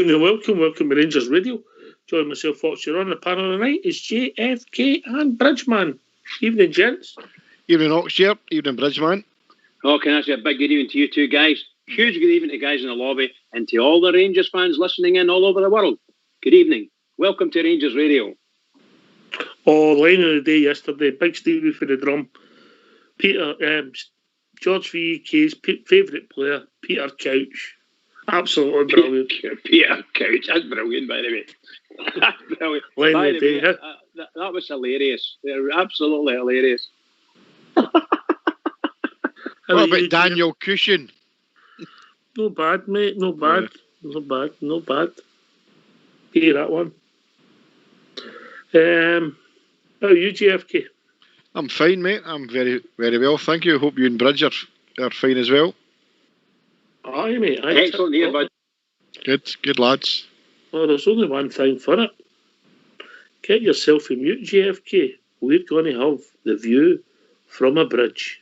evening, welcome to Rangers Radio. Join myself, Foxer, on the panel tonight is JFK and Bridgeman. Evening, gents. Evening, Oxshire. Evening, Bridgeman. Oh, can I say a big good evening to you two guys? Huge good evening to guys in the lobby and to all the Rangers fans listening in all over the world. Good evening. Welcome to Rangers Radio. Oh, line of the day yesterday. Big Stevie for the drum. Peter, George VK's favourite player, Peter Couch. Absolutely brilliant. Peter Couch, that's brilliant, by the way. That's brilliant. Line of the day, that was hilarious. They're absolutely hilarious. What about Daniel Cushion? No bad, mate. No bad. Not bad. Not bad. Hear that one. How are you, JFK? I'm fine, mate. I'm very, very well. Thank you. Hope you and Bridge are fine as well. Aye, mate. Excellent here, bud. Good lads. Well, there's only one thing for it. Get yourself a mute, JFK. We're going to have the view from a bridge.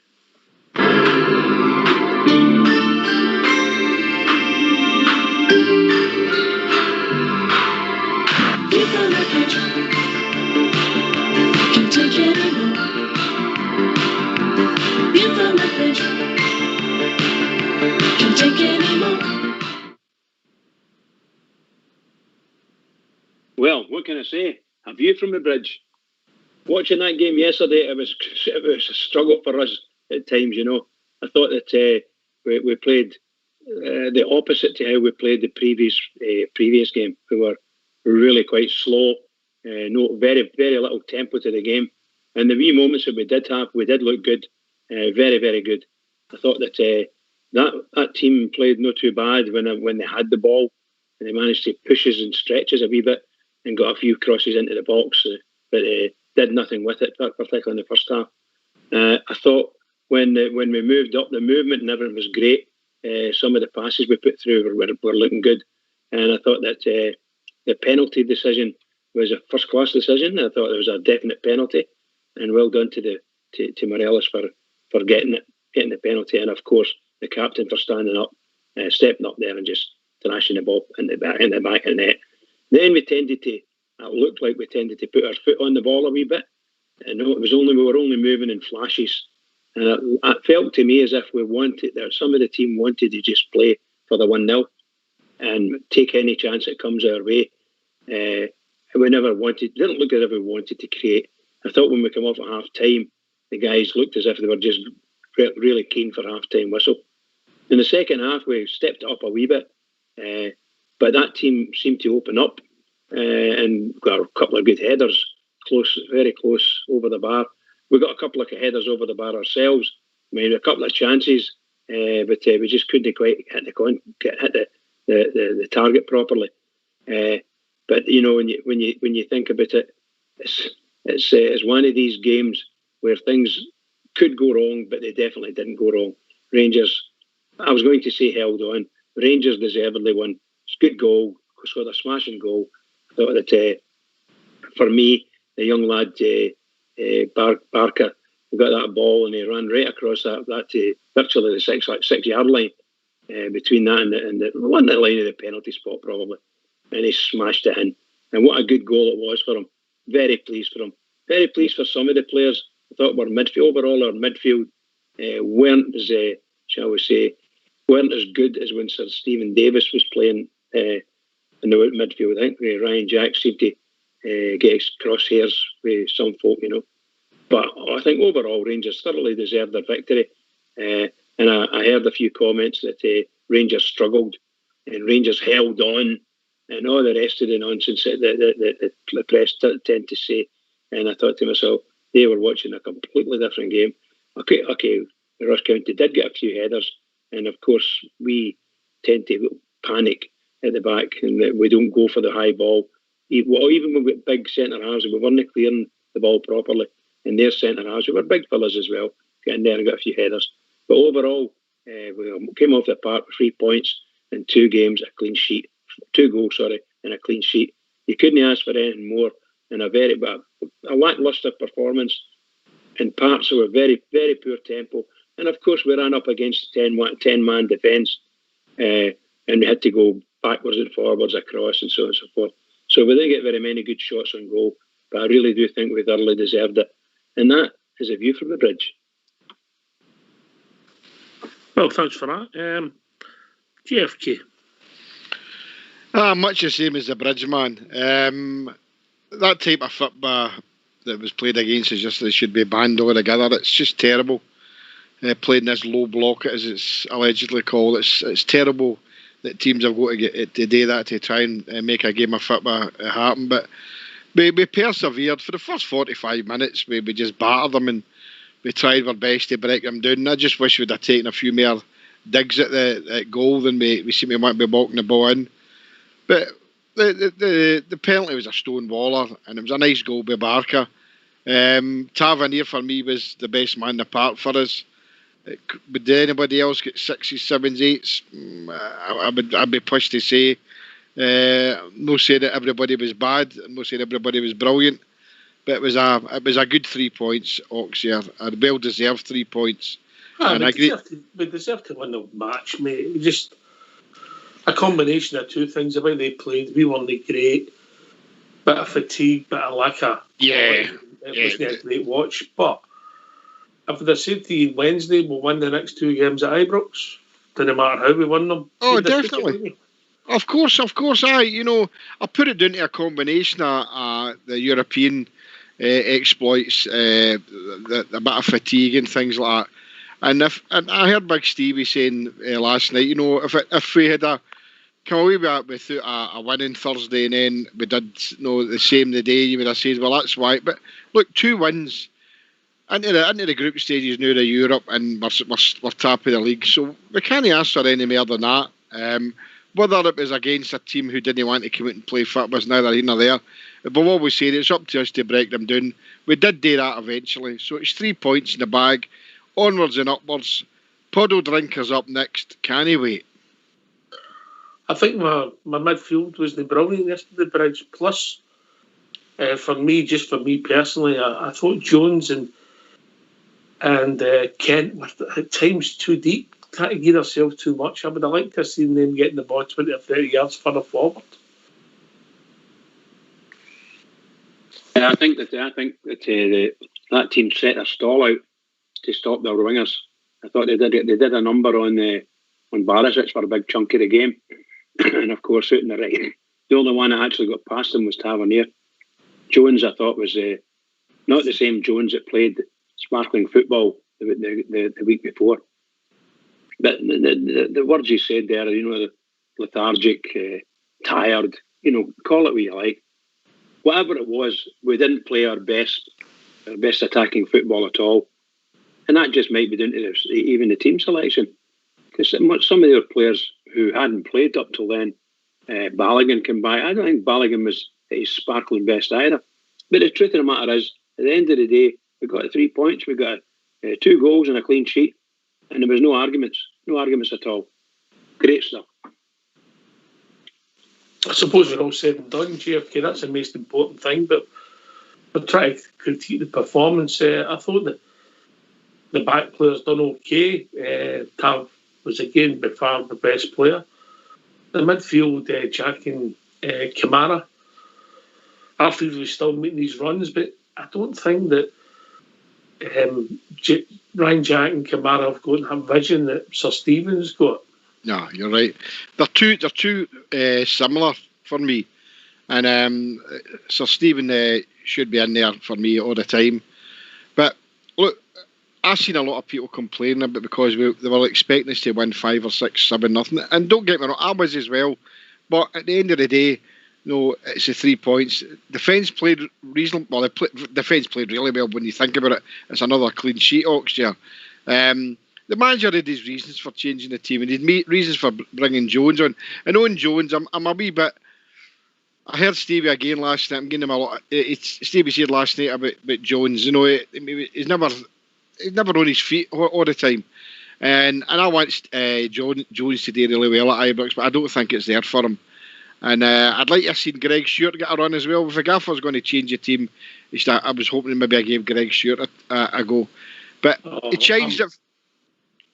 Well, what can I say? A view from the bridge. Watching that game yesterday, it was a struggle for us at times, you know. I thought that we played the opposite to how we played the previous game. We were really quite slow, no very, very little tempo to the game. And the wee moments that we did have, we did look good, very, very good. I thought that that team played not too bad when they had the ball, and they managed to push us and stretch us a wee bit and got a few crosses into the box, but did nothing with it, particularly in the first half. I thought when we moved up, the movement and everything was great. Some of the passes we put through were looking good, and I thought that the penalty decision was a first-class decision. I thought it was a definite penalty, and well done to Morelos for getting the penalty, and of course the captain for standing up, stepping up there and just thrashing the ball in the back of the net. Then it looked like we tended to put our foot on the ball a wee bit. And we were only moving in flashes. And it felt to me as if some of the team wanted to just play for the 1-0 and take any chance that comes our way. We didn't look as if we wanted to create. I thought when we come off at half time, the guys looked as if they were just really keen for half time whistle. In the second half, we stepped up a wee bit. But that team seemed to open up and got a couple of good headers, very close over the bar. We got a couple of headers over the bar ourselves. I mean, a couple of chances, but we just couldn't quite hit the target properly. But you know, when you think about it, it's one of these games where things could go wrong, but they definitely didn't go wrong. Rangers, I was going to say, held on. Rangers deservedly won. It's a good goal. Scored a smashing goal. I thought that for me, the young lad Barker got that ball and he ran right across that virtually the 6-yard line between that and the line of the penalty spot probably, and he smashed it in. And what a good goal it was for him. Very pleased for him. Very pleased for some of the players. I thought our midfield weren't as shall we say, weren't as good as when Sir Stephen Davis was playing in the midfield. I think Ryan Jack seemed to get crosshairs with some folk, you know. But I think overall Rangers thoroughly deserved their victory. And I heard a few comments that Rangers struggled and Rangers held on and all the rest of the nonsense that the press tend to say. And I thought to myself, they were watching a completely different game. Okay, Ross County did get a few headers, and of course we tend to panic at the back and we don't go for the high ball. Even when we've got big centre halves, we weren't clearing the ball properly. And their centre halves, we were big fellas as well, getting there and got a few headers. But overall, we came off the park with 3 points in 2 games, a clean sheet, 2 goals, and a clean sheet. You couldn't ask for anything more. And a lacklustre performance in parts of a very, very poor tempo. And of course, we ran up against 10-man defence, and we had to go backwards and forwards, across, and so on and so forth. So we didn't get very many good shots on goal, but I really do think we thoroughly deserved it. And that is a view from the bridge. Well, thanks for that. JFK. Much the same as the bridge, man. That type of football that was played against us yesterday should be banned altogether. It's just terrible. Playing this low block, as it's allegedly called, it's terrible that teams have got to do that to try and make a game of football happen. But we persevered for the first 45 minutes. We just battered them and we tried our best to break them down. And I just wish we'd have taken a few more digs at goal than we seem to want to be walking the ball in. But the penalty was a stone waller, and it was a nice goal by Barker. Tavernier for me was the best man in the park for us. Would anybody else get 6s, 7s, 8s? I'd be pushed to say. No say that everybody was bad, no say that everybody was brilliant, but it was a good 3 points. Oxford, a well deserved 3 points. And we deserved to win the match, mate. We just a combination of two things. The way they played, we weren't great. Bit of fatigue, bit of lack of. Yeah. It wasn't a great watch, but if they'd said to you Wednesday, we'll win the next 2 games at Ibrox, doesn't matter how we win them. Oh, definitely. Of course. I put it down to a combination of the European exploits, the bit of fatigue and things like that. And I heard Big Stevie saying last night, if we had come away with a winning Thursday and then we did the same the day, you would have said, well, that's why. But look, 2 wins into the group stages now of Europe, and we're top of the league, so we can't ask for any more than that. Whether it was against a team who didn't want to come out and play football is neither here nor there. But what we said, it's up to us to break them down. We did do that eventually, so it's 3 points in the bag, onwards and upwards. Puddle drinkers up next. Can he wait? I think my midfield was the brilliant yesterday, Bridge. Plus, for me personally, I thought Jones and Kent were at times too deep, trying to gear themselves too much. I would have liked to have seen them getting the ball 20 or 30 yards further forward. I think that that team set their stall out to stop their wingers. I thought they did a number on Barisic for a big chunk of the game, and of course out in the right, the only one that actually got past him was Tavernier. Jones, I thought, was not the same Jones that played sparkling football the week before. But the words you said there, lethargic, tired, call it what you like. Whatever it was, we didn't play our best attacking football at all. And that just might be down to even the team selection. Because some of their players who hadn't played up till then, Balogun came by. I don't think Balogun was at his sparkling best either. But the truth of the matter is, at the end of the day, we got 3 points, we got 2 goals and a clean sheet. And there was no arguments at all. Great stuff. I suppose we're all said and done, JFK. That's the most important thing. But we're trying to critique the performance. I thought that the back players done okay. Tav was again by far the best player. The midfield, Jack and Kamara, Arfield was still making these runs, but I don't think that Ryan Jack and Kamara have got that vision that Sir Stephen's got. No, you're right. They're too similar for me, and Sir Stephen should be in there for me all the time. But look, I've seen a lot of people complaining about because they were expecting us to win 5 or 6, 7-0, and don't get me wrong, I was as well. But at the end of the day, it's the 3 points. Defence played reasonably well. Defence played really well when you think about it. It's another clean sheet, Oxford. The manager had his reasons for changing the team, and he'd made reasons for bringing Jones on. And on Jones, I'm a wee bit. I heard Stevie again last night. I'm giving him a lot. Stevie said last night about Jones. He's never on his feet all the time. And I want Jones to do really well at Ibrox, but I don't think it's there for him. And I'd like to have seen Greg Stewart get a run as well. If a gaffer was going to change the team, I was hoping maybe I gave Greg Stewart a go. But he changed it.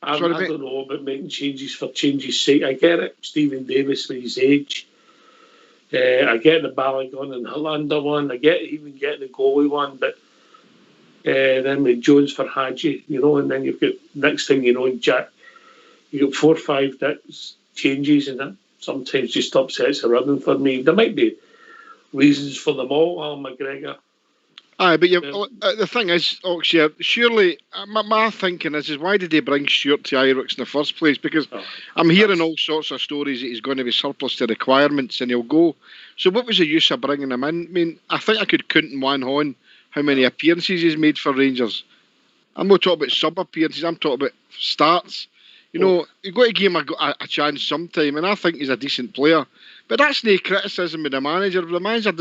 I Sorry, mate. don't know about making changes for changes' sake. I get it, Stephen Davis with his age. I get the Balogun and Hollander one. I get even getting the goalie one, but then with Jones for Hadji, and then you've got next thing you know, Jack, you got 4 or 5 changes, and that sometimes just upsets the rhythm for me. There might be reasons for them all, Al McGregor. Aye, but the thing is, Oxshire, surely my thinking is why did they bring Stewart to Ibrox in the first place? Because I'm hearing all sorts of stories that he's going to be surplus to requirements and he'll go. So what was the use of bringing him in? I mean, I think I could count in one hand how many appearances he's made for Rangers. I'm not talking about sub-appearances, I'm talking about starts. You've got to give him a chance sometime, and I think he's a decent player. But that's no criticism of the manager. If the manager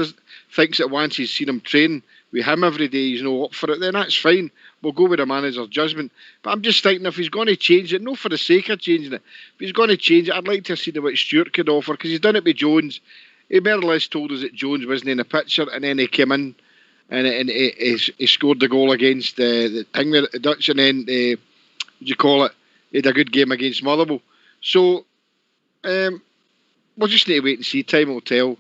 thinks that once he's seen him train with him every day, he's no up for it, then that's fine. We'll go with the manager's judgment. But I'm just thinking if he's going to change it, not for the sake of changing it, if he's going to change it, I'd like to see what Stewart could offer, because he's done it with Jones. He more or less told us that Jones wasn't in the picture, and then he came in and he scored the goal against the thing with the Dutch, and then, what do you call it, he had a good game against Motherwell. So, we'll just need to wait and see. Time will tell.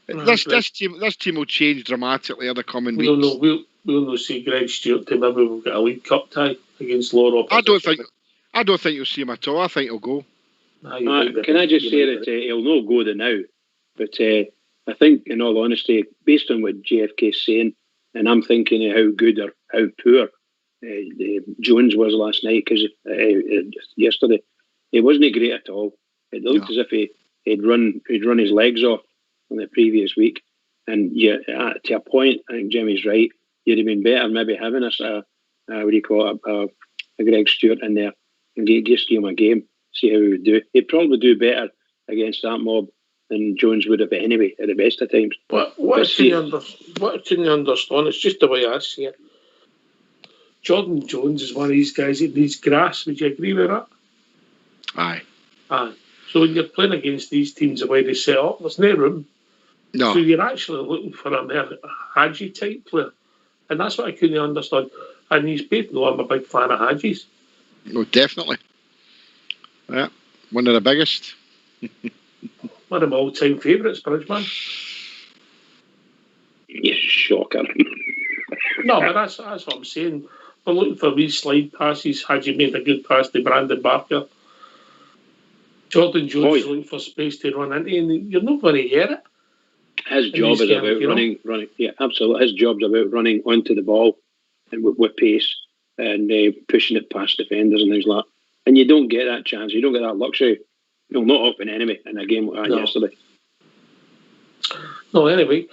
This team will change dramatically in the coming weeks. No, we'll not see Greg Stewart till maybe we'll get a League Cup tie against lower opposition. I don't think you'll see him at all. I think he'll go. Can I just say that he'll not go the now, but I think, in all honesty, based on what JFK's saying, and I'm thinking of how good or how poor Jones was last night, because yesterday he wasn't great at all. It looked as if he'd run his legs off on the previous week, and to a point, I think Jimmy's right. You'd have been better maybe having a Greg Stewart in there and just give him a game, see how he would do. He'd probably do better against that mob than Jones would have anyway at the best of times. What can you understand? It's just the way I see it. Jordan Jones is one of these guys that needs grass. Would you agree with that? Aye. So when you're playing against these teams, the way they set up, there's no room. No. So you're actually looking for a Hadji type player. And that's what I couldn't understand. And you both know I'm a big fan of Hadji's. No, definitely. Yeah, one of the biggest. One of my all-time favourites, Bridgeman. You shocker. No, but that's what I'm saying. We're looking for these slide passes. Hadji made a good pass to Brandon Barker. Jordan Jones is looking for space to run into, and you're not going to hear it. His job is about running. Yeah, absolutely. His job's about running onto the ball and with pace and pushing it past defenders and things like that. And you don't get that chance. You don't get that luxury. No, not often anyway, in a game like that yesterday. No, anyway.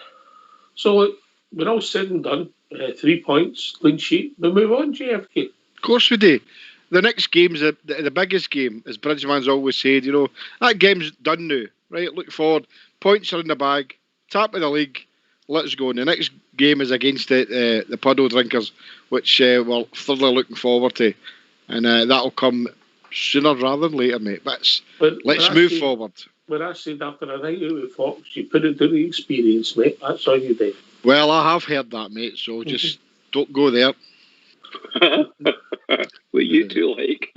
So we're all said and done. 3 points, clean sheet. We move on, JFK. Of course we do. The next game's the biggest game, as Bridgeman's always said. That game's done now. Right, look forward. Points are in the bag. Top of the league. Let's go. And the next game is against the Puddle Drinkers, which we're thoroughly looking forward to. And that'll come sooner rather than later, mate. But let's move forward. When I said after a night out with Fox, you put it to the experience, mate. That's all you did. Well, I have heard that, mate, so just don't go there. What you two like?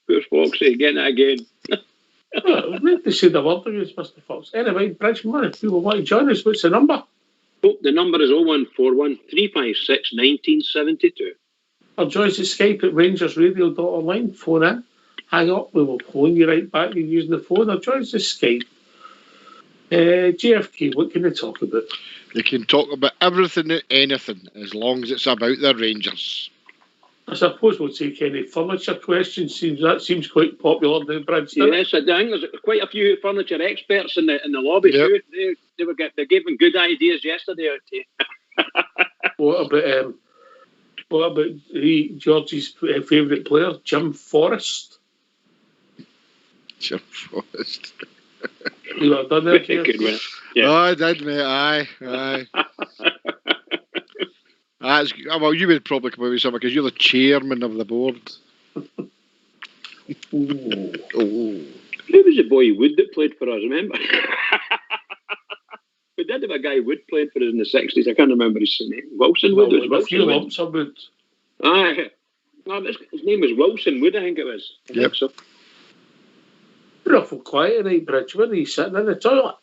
Poor Foxy, getting it again. Well, we'd to say the word to you, Mr. Fox. Anyway, Bridgeman, if people want to join us, what's the number? Oh, the number is 0141 356 1972. Or join us at Skype at rangersradio.online. Phone in. Hang up, we will phone you right back. You're using the phone. Or join us at Skype. JFK, what can they talk about? They can talk about everything and anything, as long as it's about the Rangers. I suppose we'll take any furniture questions. That seems quite popular now, Bridge. Yes, I think there's quite a few furniture experts in the lobby too. They gave them good ideas yesterday out there. What about George's favourite player, Jim Forrest? Jim Forrest. You have done that? Good one. Yeah. Oh, I did, mate. Aye. Well, you would probably come up with something because you're the chairman of the board. Who was the boy Wood that played for us? Remember? We did have a guy Wood played for us in the 60s. I can't remember his name. Wilson Wood. A few lumps of Wood. Aye. No, his name was Wilson Wood, I think it was. I think so. You're awful quiet tonight, Bridge. Where are you sitting in the toilet?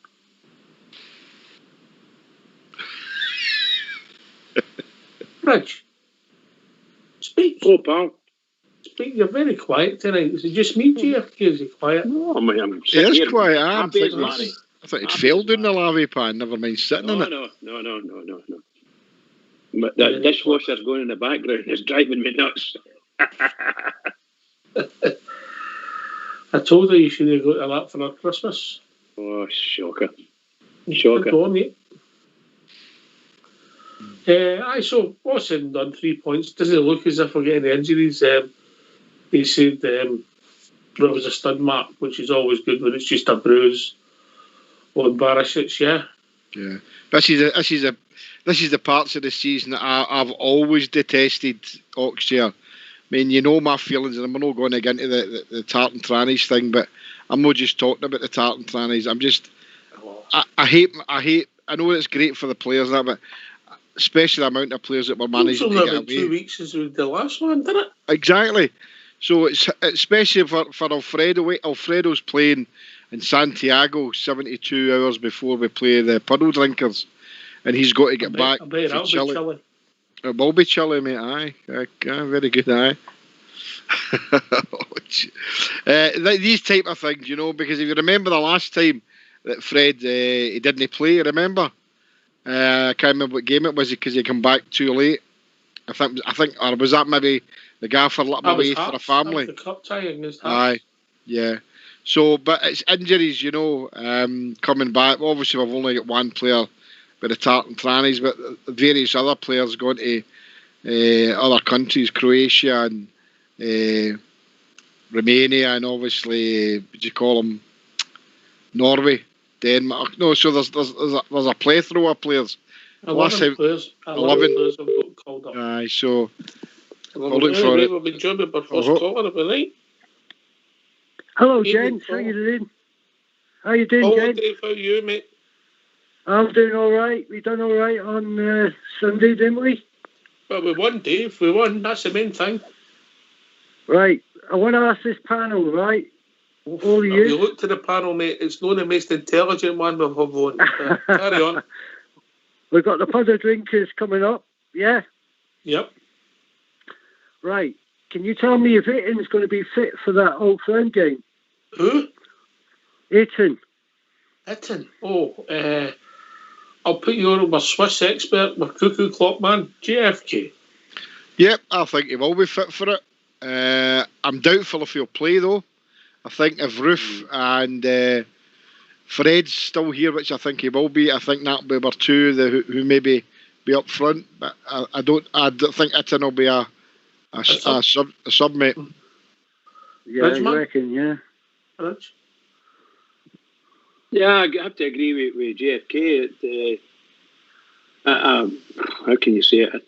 Bridge, speak. Oh, pal. Speak. You're very quiet tonight. Is it just me, GFK? Is he quiet? No, I'm He sitting is here. quiet. Happy as Larry. I thought he'd failed doing the lavy pan. Never mind sitting in it. No. But that dishwasher's going in the background is driving me nuts. I told her you should have got to that for her Christmas. Oh, shocker. Good on, mate. So what's in done? 3 points. Doesn't look as if we're getting injuries. They said there was a stud mark, which is always good when it's just a bruise on Barisic, yeah. Yeah. This is the parts of the season that I've always detested Oxshare. I mean, you know my feelings, and I'm not going to get into the tartan trannies thing, but I'm not just talking about the tartan trannies. I'm just, I hate. I know it's great for the players, and that, but especially the amount of players that were managing to get away. 2 weeks as with the last one, didn't it? Exactly. So it's especially for Alfredo. Alfredo's playing in Santiago 72 hours before we play the Puddle Drinkers, and he's got to get back to Chile. It will be chilly, mate. Aye, very good. Aye. These type of things, you know, because if you remember the last time that Fred he didn't play, remember? I can't remember what game it was because he come back too late. I think, or was that maybe the gaffer let him away for a family? The cup tying is Aye, yeah. So, but it's injuries, you know, coming back. Obviously, we've only got one player with the tartan trannies, but various other players going to other countries, Croatia and Romania, and obviously, what do you call them, Norway, Denmark. No, so there's a plethora of players. 11 players. 11 players have got called up. Aye, so I'll look for it. We'll be joined by our first caller of the night. Hello, gents. How you doing? How you doing, gents? Dave, how are you, mate? I'm doing all right. We done all right on Sunday, didn't we? Well, we won, Dave. We won. That's the main thing. Right. I want to ask this panel, right? All of you. If you look to the panel, mate, it's not the most intelligent one we've had on. Carry on. We've got the Puddle Drinkers coming up, yeah? Yep. Right. Can you tell me if Aiton's going to be fit for that Old Firm game? Who? Aiton. Aiton? Oh, I'll put you on with Swiss expert, my cuckoo clock man, JFK. Yep, I think he will be fit for it. I'm doubtful if he'll play, though. I think if Roof and Fred's still here, which I think he will be, I think that'll be our two who maybe be up front. But I don't think Aiton will be a sub mate. Yeah, I reckon, yeah. Rich? Yeah, I have to agree with JFK. How can you say it?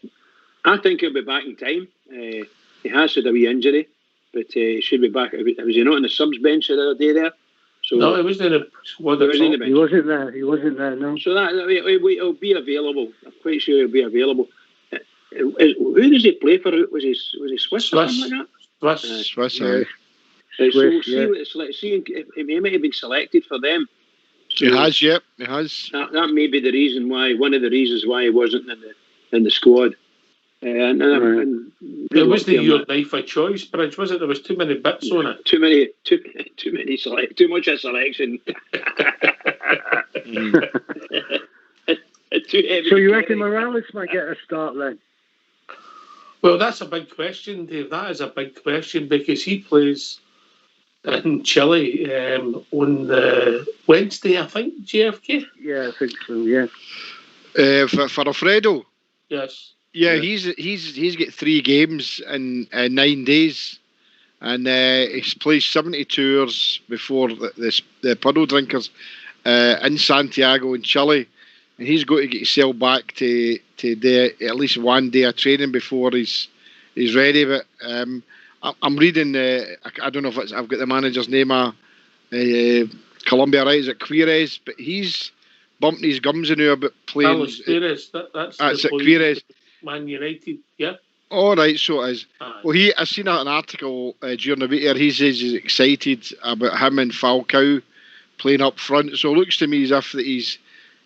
I think he'll be back in time. He has had a wee injury, but he should be back. Was he not on the subs bench the other day there? So no, he was in the squad. He wasn't there. He wasn't there, no. So he'll be available. I'm quite sure he'll be available. Who does he play for? Was he Swiss or something like that? Swiss, So we'll see what it's like. See if he might have been selected for them. So he has, yep. He has. That may be the reason why. One of the reasons why he wasn't in the squad. And it wasn't your knife of choice, Bridge, was it? There was too many bits on it. Too much of selection. So you reckon Morales might get a start then? Well, that's a big question, Dave. That is a big question because he plays in Chile on the Wednesday, I think, JFK? Yeah, I think so, yeah. For Alfredo? Yes. Yeah, he's got 3 games in 9 days, and he's played 72 hours before the Puddle Drinkers in Santiago in Chile, and he's got to get himself back to do at least 1 day of training before he's ready. But I'm reading. I don't know if I've got the manager's name. Colombia, right? Is it Quires? But he's bumping his gums in now about playing. Carlos Quires. That's it. Quires. Man United, yeah. All right, so it is. Aye. Well, I seen an article during the week here. He says he's excited about him and Falcao playing up front. So it looks to me as if that he's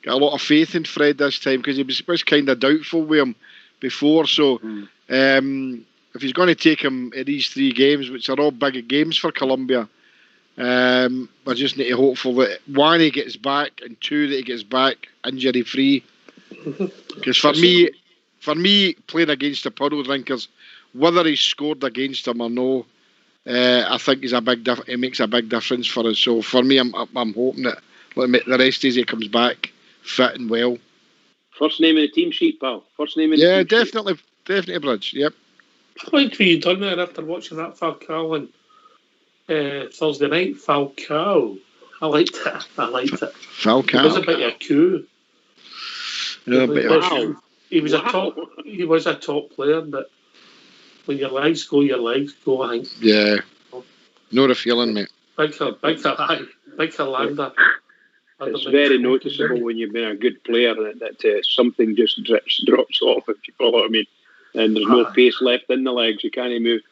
got a lot of faith in Fred this time, because he was kind of doubtful with him before. So if he's going to take him in these 3 games, which are all big games for Colombia, we just need to hope for that 1, he gets back, and 2, that he gets back injury free. Because for me, playing against the puddle drinkers, whether he's scored against them or no, I think he's it makes a big difference for us. So for me, I'm hoping that the rest of it comes back fit and well. First name in the team sheet, pal. First name in the team definitely, Bridge. Yep. I liked what you done there after watching that Falcao on Thursday night. Falcao, I liked it. Falcao. It was a bit of a coup. Wow. He was a top player, but when your legs go, I think. Yeah. Not a feeling, mate. Big lander. It's very noticeable when you've been a good player that something just drops off, if you follow what I mean. And there's no pace left in the legs. You can't move.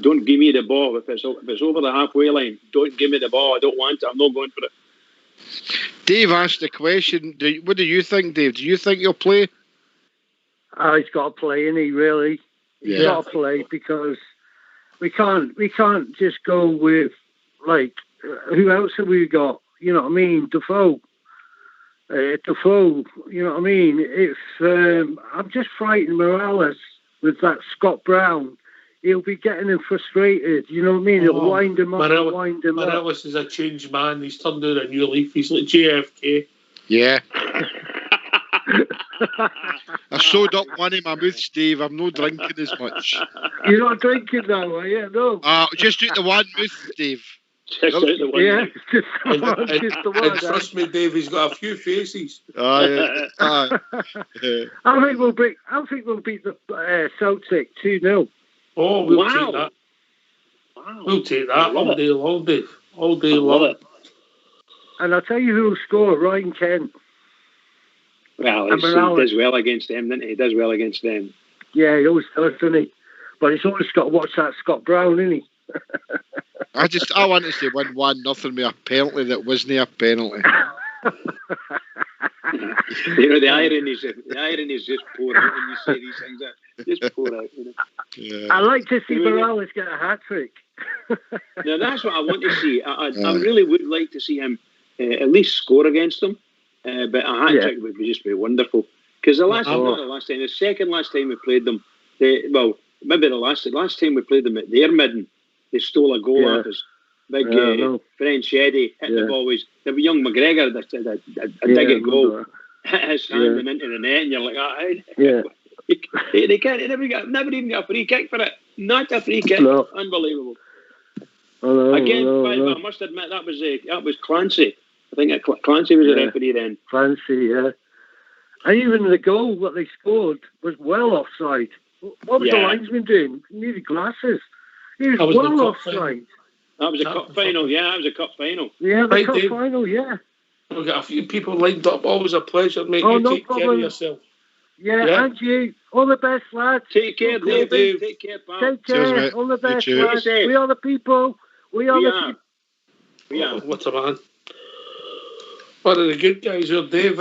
Don't give me the ball. If it's over the halfway line, don't give me the ball. I don't want it. I'm not going for it. Dave asked the question. What do you think, Dave? Do you think he'll play? He's got to play, isn't he? Really, he's got to play, because we can't just go with, like, who else have we got? You know what I mean? Defoe. You know what I mean? If I'm just frightened Morales with that Scott Brown. He'll be getting him frustrated. You know what I mean? He'll wind him up. Morales is a changed man. He's turned out a new leaf. He's like JFK. Yeah. I sewed up one in my mouth, Steve. I'm not drinking as much. You're not drinking now, are you? No. Just out the one mouth, Dave. Just out the one. Yeah, just the one. And trust me, Dave, he's got a few faces. I think we'll beat the Celtic 2-0. Oh, we'll take that. Wow. We'll take that all day long, Dave. All day long. And I'll tell you who'll score, Ryan Kent. Well, he does well against them, doesn't he? He does well against them. Yeah, he always does, doesn't he? But he's always got to watch that Scott Brown, isn't he? I wanted to win 1-0 with a penalty that wasn't a penalty. The irony is just pour out when you say these things. Just pour out. Yeah. I like to see Morales get a hat trick. Now that's what I want to see. I really would like to see him at least score against them. But a hat trick would just be wonderful. Because the second last time we played them, maybe the last time we played them at their midden, they stole a goal at us. Big French Eddie hit the ball. There was young McGregor that dig a goal, hit his hand and into the net, and you're like, they never even got a free kick for it. Not a free kick. No. Unbelievable. I must admit that was Clancy. I think Clancy was the referee then. Clancy, yeah. And even the goal that they scored was well offside. What was the linesman doing? He needed glasses. He was well offside. That was a cup final. Yeah, that was a cup final. Yeah, the cup final. Yeah. We've got a few people lined up. Always a pleasure, mate. You take care of yourself. Yeah, and you. All the best, lads. Take care, Dave. Take care, pal. Take care. Cheers, all the best, lads. We are the people. We are the people. Yeah. What a man. One of the good guys here, Dave.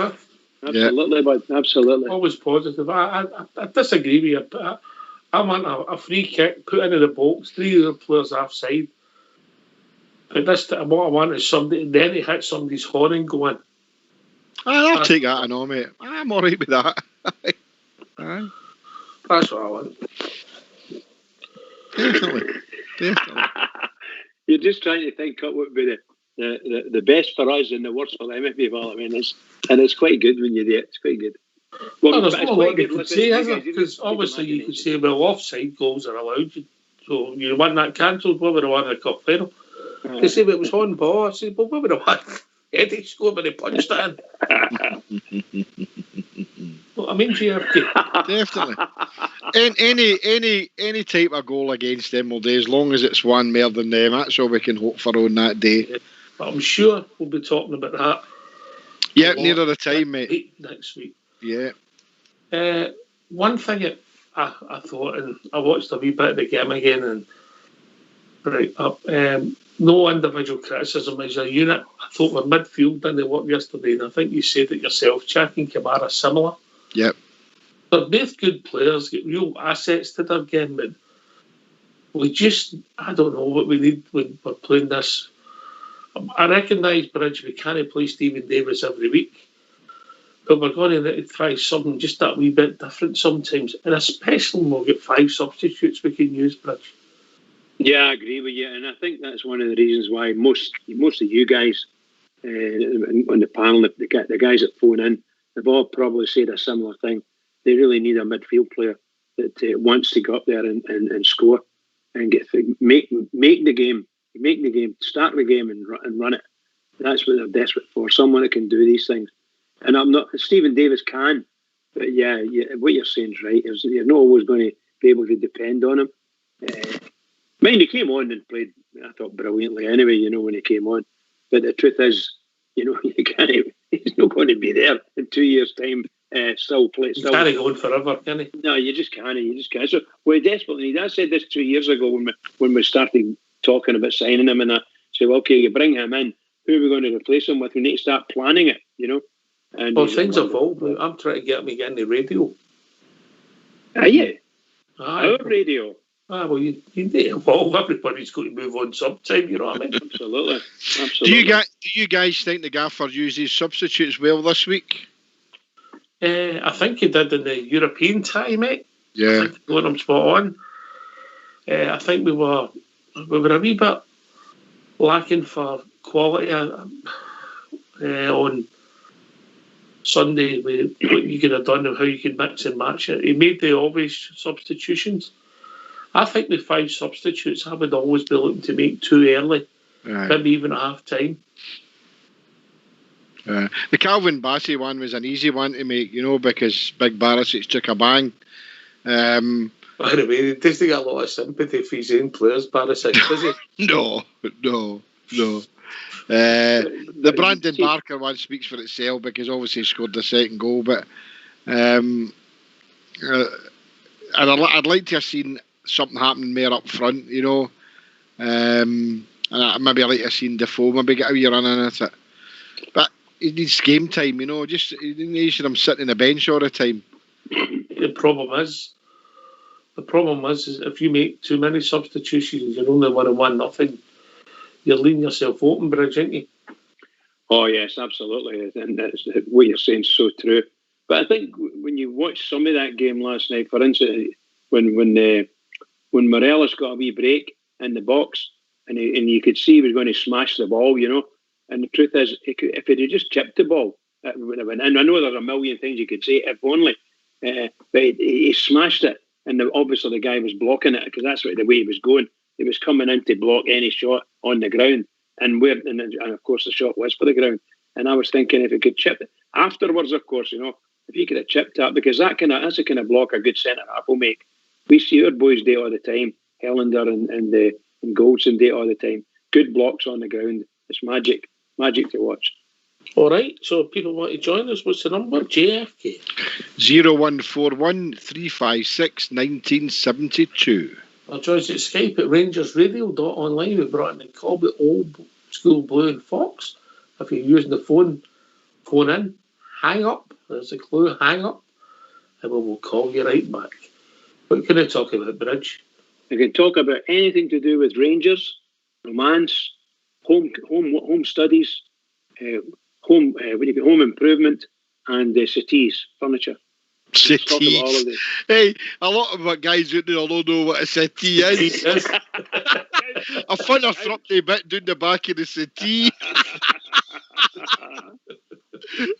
Absolutely, bud. Absolutely. Always positive. I disagree with you, but I want a free kick put into the box, 3 of the players offside. But what I want is somebody then to hit somebody's horn and go in. I'll take that, I know, mate. I'm all right with that. Aye. That's what I want. Definitely. You're just trying to think what would be the best for us and the worst for them, if you follow me. And it's quite good when you do it. It's quite good. Well, there's not a lot you could say, is there? Because obviously you could say, well, offside goals are allowed. So you want that cancelled, what would have won the cup final? They say, well, it was on ball. I said, well, what would have won? Eddie scored when he punched it in. Well, I mean, JFK. Definitely. Any type of goal against them will do, as long as it's one more than them. That's all we can hope for on that day. Yeah. But I'm sure we'll be talking about that. Yeah, nearer the time, mate. Next week. Yeah. One thing that I thought, and I watched a wee bit of the game again, and right up. No individual criticism as a unit. I thought our midfield didn't work yesterday, and I think you said it yourself. Jack and Kamara similar. Yep. They're both good players, get real assets to their game, but we just, I don't know what we need when we're playing this. I recognise, Bridge, we can't play Stephen Davis every week, but we're going to need to try something just that wee bit different sometimes, and especially when we'll get 5 substitutes we can use, Bridge. Yeah, I agree with you, and I think that's one of the reasons why most of you guys on the panel, the guys that phone in, they've all probably said a similar thing. They really need a midfield player that wants to go up there and score and make the game, start the game and run it. That's what they're desperate for. Someone that can do these things. And I'm not. Stephen Davis can, but yeah, what you're saying is right. You're not always going to be able to depend on him. Mind, he came on and played, I thought, brilliantly anyway, when he came on. But the truth is, you can't. He's not going to be there in 2 years' time. Still play. You can't go on forever, can he? No, you just can't. So we desperately need. I said this 2 years ago when we started talking about signing him, and I said, well, okay, you bring him in. Who are we going to replace him with? We need to start planning it, And well, things evolve. I'm trying to get him again the radio. Are you? Our radio. Well, you need to evolve. Everybody's got to move on sometime, you know what I mean? Absolutely. Do you guys think the gaffer uses substitutes well this week? I think he did in the European tie, mate. Yeah. I think he got him spot on. I think we were a wee bit lacking for quality on Sunday. What you could have done and how you could mix and match it. He made the obvious substitutions. I think with 5 substitutes, I would always be looking to make 2 early, maybe even at half time. The Calvin Bassey one was an easy one to make, because Big Barisic took a bang. By the way, he doesn't get a lot of sympathy for his own players, Barisic, does he? No. The Brandon Barker one speaks for itself because obviously he scored the second goal, but and I'd like to have seen something happen more up front, and maybe I'd like to have seen Defoe maybe get a wee running at it. But he needs game time, just he should have sitting on the bench all the time. The problem is if you make too many substitutions, you're only winning 1-0. You're leaving yourself open, Bridge, aren't you? Oh yes, absolutely, and that's what you're saying is so true. But I think when you watch some of that game last night, for instance, when Morelos got a wee break in the box, and you could see he was going to smash the ball, and the truth is, if he'd have just chipped the ball, it would have been. And I know there's a million things you could say, if only, but he smashed it, and obviously the guy was blocking it because that's the way he was going. He was coming in to block any shot on the ground, and of course the shot was for the ground. And I was thinking if he could chip it afterwards, of course, if he could have chipped that, because that's the kind of block a good centre half will make. We see our boys do it all the time. Helander and Goldson do it all the time. Good blocks on the ground. It's magic to watch. All right, so if people want to join us, what's the number? JFK 0141 356 1972. Or join us at Skype at rangersradio.online. We brought in the Colby Old School Blue and Fox. If you're using the phone in, hang up. There's a clue, hang up, and we will call you right back. What can I talk about, Bridge? I can talk about anything to do with Rangers, romance, home studies, home improvement, and settees, furniture. Settees. All of this. Hey, a lot of my guys out there don't know what a settee is. I found a thrupney bit down the back of the settee.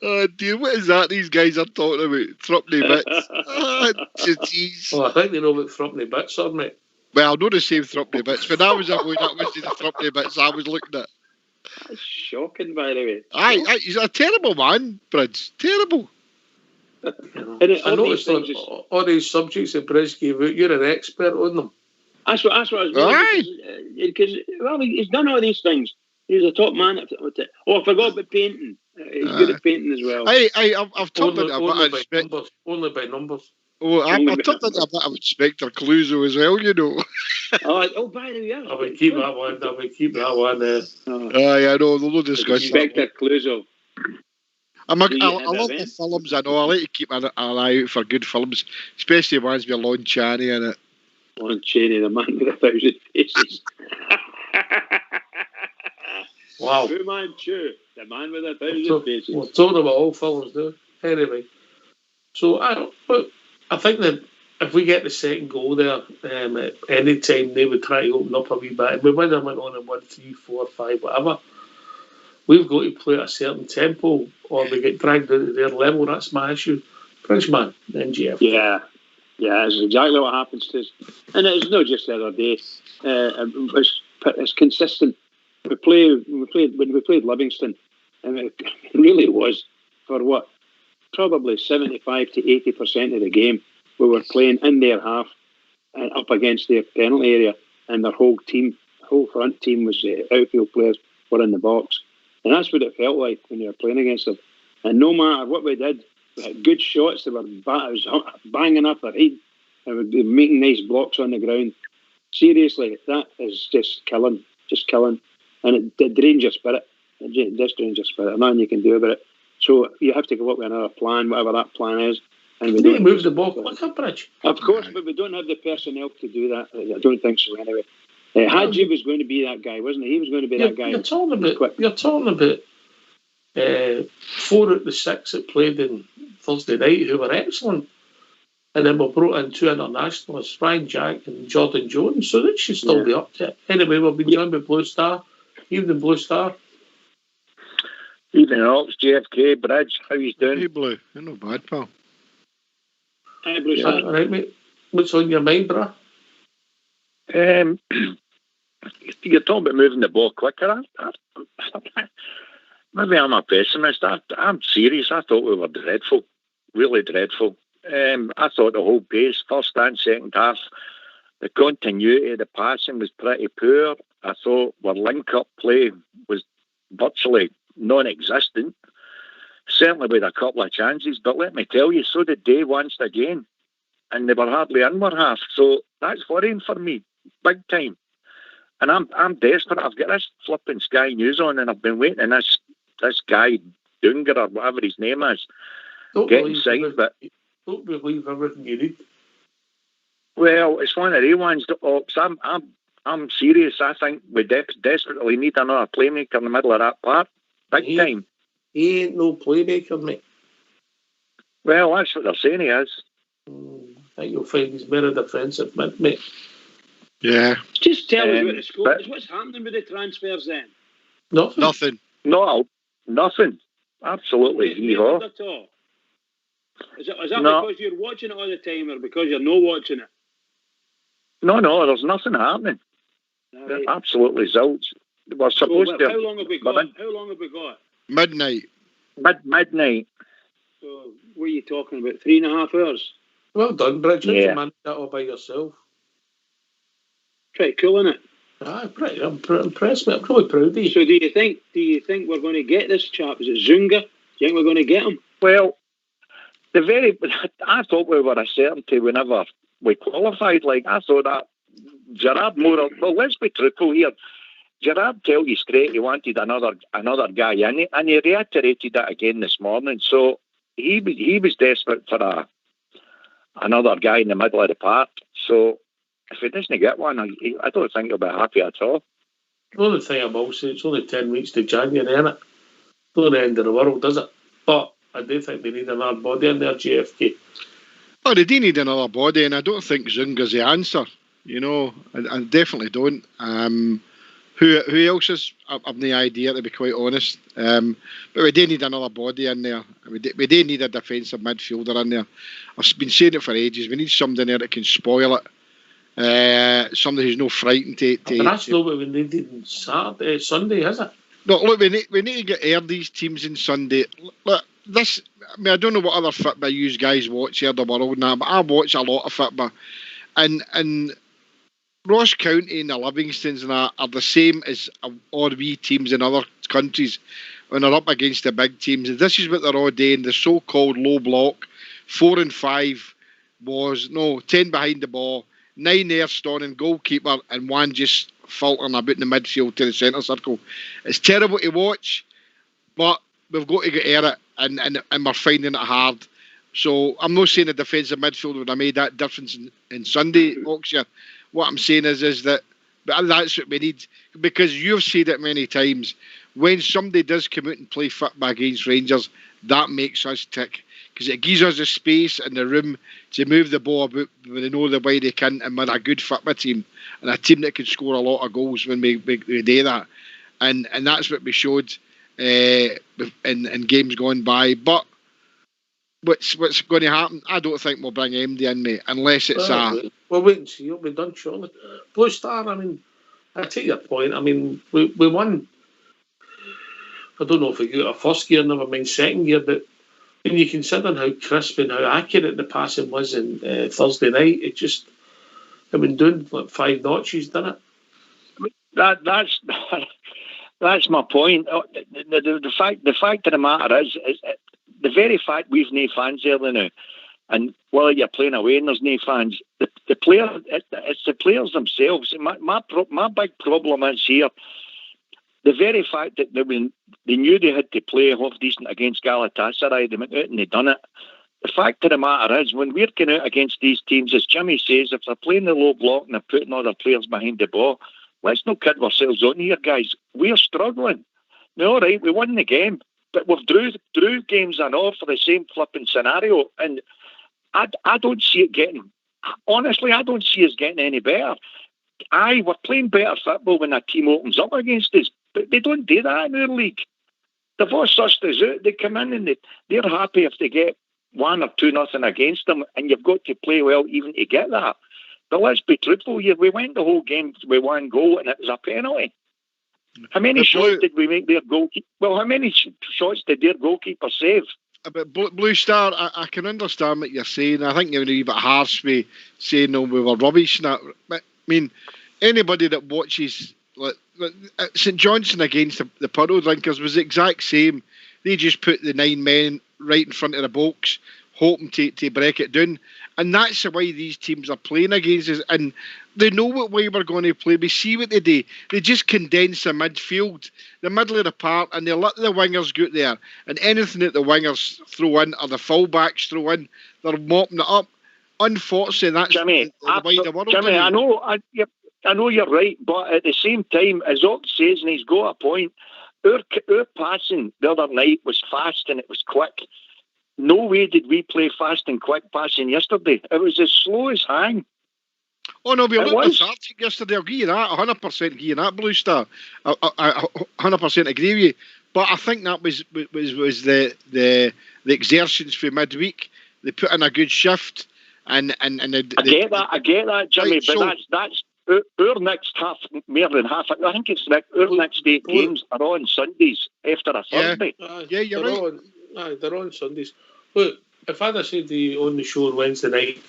Oh dear, what is that these guys are talking about? Thrupney bits. Settees. Well, I think they know what thrupney bits are, mate. Well, I know the same thrupney bits. When I was away, that was the thrupney bits I was looking at. That's shocking, by the way. Aye, he's a terrible man, Bridge. Terrible. I noticed all these subjects that Bridge gave out, you're an expert on them. That's what I was doing. Because he's done all these things. He's a top man at it. Oh, I forgot about painting. He's good at painting as well. I've talked about it. Only by numbers. Oh, I turned into a bit of Inspector Clouseau as well, you know. By the way, I would keep that one. Yeah, no, no discussion. Inspector Clouseau. I love the films. I know. I like to keep an eye out for good films, especially ones with Lon Chaney in it. Lon Chaney, the man with 1,000 faces. Wow. Fu Manchu, the man with 1,000 faces. We're talking about all films, though. Anyway, so I think that if we get the second goal there, at any time they would try to open up a wee bit. And we went on in 1, 3, 4, 5, whatever. We've got to play at a certain tempo, or we get dragged out of their level. That's my issue. Frenchman, NGF. Yeah, that's exactly what happens to us. And it's not just the other day. It's consistent. When we played Livingston, and it really was for what, probably 75 to 80% of the game, we were playing in their half and up against their penalty area, and their whole front team was outfield players were in the box. And that's what it felt like when you were playing against them. And no matter what we did, we had good shots. They were banging up their head, and we'd be making nice blocks on the ground. Seriously, that is just killing. And it drains your spirit. It just drains your spirit. Nothing you can do about it. So you have to come up with another plan, whatever that plan is. And we don't move the ball like a bridge. Of course, but we don't have the personnel to do that. I don't think so anyway. Hadji was going to be that guy, wasn't he? He was going to be that guy. You're talking about 4 out of the 6 that played in Thursday night who were excellent. And then we brought in 2 internationalists, Ryan Jack and Jordan Jones, so that should still be up to it. Anyway, we've been joined by Blue Star. Evening, Blue Star. Evening, all. It's JFK, Bridge. How you doing? Hey, Blue. You're not bad, pal. Hey, Blue Star. All right, mate. What's on your mind, bruh? You're talking about moving the ball quicker. Maybe I'm a pessimist. I'm serious. I thought we were dreadful, really dreadful. I thought the whole pace, first and second half, the continuity of the passing was pretty poor. I thought our link-up play was virtually non-existent. Certainly with a couple of chances, but let me tell you, so did they once again. And they were hardly in our half. So that's worrying for me, big time. And I'm desperate. I've got this flipping Sky News on, and I've been waiting. And this guy Dunger or whatever his name is, getting signed. But don't believe everything you read. Well, it's one of the ones. I'm serious. I think we desperately need another playmaker in the middle of that part, big time. He ain't no playmaker, mate. Well, that's what they're saying he is. I think you'll find he's better defensive mid, mate. Yeah. Just tell us what the scope is. What's happening with the transfers then? Nothing. No, nothing. Absolutely zero. At all? Is that because you're watching it all the time, or because you're not watching it? No, there's nothing happening. Right. Absolutely zilch. We're supposed to. How long have we got? Midnight. Midnight. So, what are you talking about? 3.5 hours? Well done, Bridge. You managed that all by yourself. Pretty cool, isn't it? I'm pretty impressed, mate. I'm probably proud of you. So, do you think we're going to get this chap? Is it Zunga? Do you think we're going to get him? Well, I thought we were a certainty whenever we qualified. Like, I thought that Gerard Moore. Well, let's be truthful here. Gerard told you straight he wanted another guy in it, and he reiterated that again this morning. So he was desperate for another guy in the middle of the park. So if he doesn't get one, I don't think he'll be happy at all. The only thing I will say, it's only 10 weeks to January, isn't it? Not the end of the world, does it? But I do think they need another body in there, JFK. Oh, they do need another body, and I don't think Zunga's the answer. You know, I definitely don't. Who else is? I've no idea, to be quite honest. But we do need another body in there. We do need a defensive midfielder in there. I've been saying it for ages. We need somebody in there that can spoil it. Somebody who's no frightened to. But that's not what we needed on Sunday, is it? No, look, we need to get air these teams on Sunday. Look, this. I mean, I don't know what other football you guys watch here the world now, but I watch a lot of football, and Ross County and the Livingstons and that are the same as all wee teams in other countries when they're up against the big teams. And this is what they're all doing, the so-called low block, 4 and 5 was 10 behind the ball, 9 there Stonning, goalkeeper, and 1 just faltering about in the midfield to the centre circle. It's terrible to watch, but we've got to get at it, and we're finding it hard. So I'm not saying the defensive midfield would have made that difference in Sunday, Oxford. What I'm saying is that that's what we need, because you've said it many times. When somebody does come out and play football against Rangers, that makes us tick, because it gives us the space and the room to move the ball about when they know the way they can, and we're a good football team and a team that can score a lot of goals when we do that, and that's what we showed in games gone by. But what's going to happen? I don't think we'll bring MD in, mate, unless it's Well, wait and see. It'll be done shortly. Blue Star, I mean, I take your point. I mean, we won. I don't know if we got a first gear, never mind second gear, but when you consider how crisp and how accurate the passing was in Thursday night, it been doing like 5 notches, didn't it? That's my point. The fact of the matter is the very fact we've no fans there now, and while you're playing away and there's no fans, the player, it's the players themselves. My big problem is here. The very fact that they knew they had to play half decent against Galatasaray, they went out and they done it. The fact of the matter is, when we're going out against these teams, as Jimmy says, if they're playing the low block and they're putting other players behind the ball, let's not kid ourselves on here, guys. We're struggling. No, all right, we won the game, but we've drew games and all for the same flipping scenario, and I don't see it getting. Honestly, I don't see us getting any better. We're playing better football when a team opens up against us, but they don't do that in our league. They've all sussed us out. They come in and they're happy if they get 1 or 2-0 against them, and you've got to play well even to get that. But let's be truthful here. We went the whole game with 1 goal, and it was a penalty. How many shots did we make their goalkeeper? Well, how many shots did their goalkeeper save? But Blue Star, I can understand what you're saying. I think you're a wee bit harsh with saying we were rubbish. But I mean, anybody that watches like St Johnstone against the Puddle Drinkers was the exact same. They just put the 9 men right in front of the box, hoping to break it down. And that's the way these teams are playing against us. And they know what way we're going to play. We see what they do. They just condense the midfield, the middle of the park, and they let the wingers go there. And anything that the wingers throw in or the fullbacks throw in, they're mopping it up. Unfortunately, that's Jimmy, the way the world Jimmy, I know you're right, but at the same time, as Ox says, and he's got a point, our passing the other night was fast and it was quick. No way did we play fast and quick passing yesterday. It was as slow as hang. Oh no, we were lethargic yesterday. I'll give you that. 100% give you that, Blue Star. I 100% agree with you. But I think that was the exertions for midweek. They put in a good shift, and I get that, Jimmy. Right, but that's our next half, more than half. I think it's our next 8 games are on Sundays after a Thursday. Yeah, you're right. They're on Sundays. Look, if I'd have said on the show Wednesday night,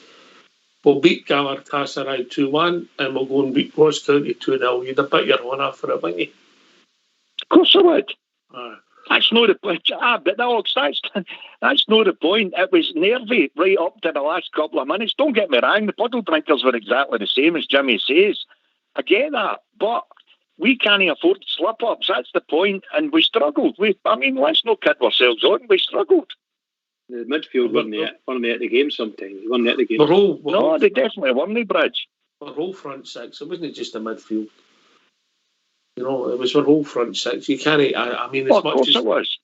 we'll beat Galatasaray 2-1 and we'll go and beat Ross County 2-0, you'd have bet your honour for it, wouldn't you? Of course I would. That's not the point. But that's not the point. It was nervy right up to the last couple of minutes. Don't get me wrong, the Puddle Drinkers were exactly the same as Jimmy says. I get that, but we can't afford slip-ups. That's the point, and we struggled. Let's not kid ourselves on. We struggled. The midfield weren't at the game sometimes. They weren't at the game. No, they definitely weren't, Bridge. Our whole front six. It wasn't just the midfield. You know, it was our whole front six. You can't. As much as it was.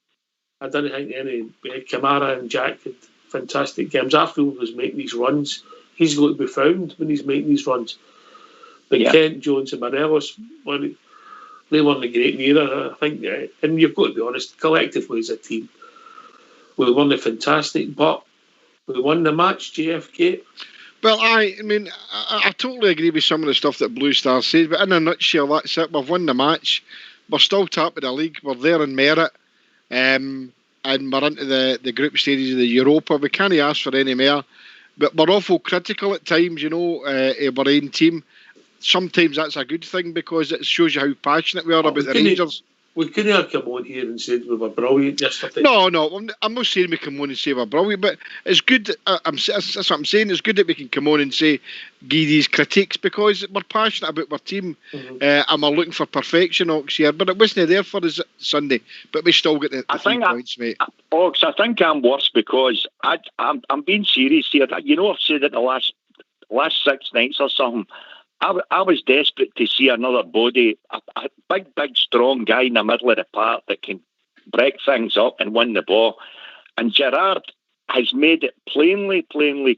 I didn't think any Kamara and Jack had fantastic games. Arfield was making these runs. He's got to be found when he's making these runs. But Kent, Jones, and Morelos, they weren't great neither. I think, and you've got to be honest, collectively as a team, we weren't fantastic, but we won the match. JFK. Well, I totally agree with some of the stuff that Blue Star says, but in a nutshell, that's it. We've won the match. We're still top of the league. We're there in merit. And we're into the group stages of the Europa. We can't ask for any more. But we're awful critical at times, of our own team. Sometimes that's a good thing because it shows you how passionate we are about the Rangers. We couldn't have come on here and said we were brilliant yesterday. No, I'm not saying we come on and say we're brilliant, but it's good. That's what I'm saying. It's good that we can come on and give these critiques because we're passionate about our team, and we're looking for perfection next year. But it wasn't there for us Sunday. But we still get the 3 points, mate. Ox, I think I'm worse because I'm being serious here. You know, I've said it the last 6 nights or something. I was desperate to see another body, a big, strong guy in the middle of the park that can break things up and win the ball. And Gerrard has made it plainly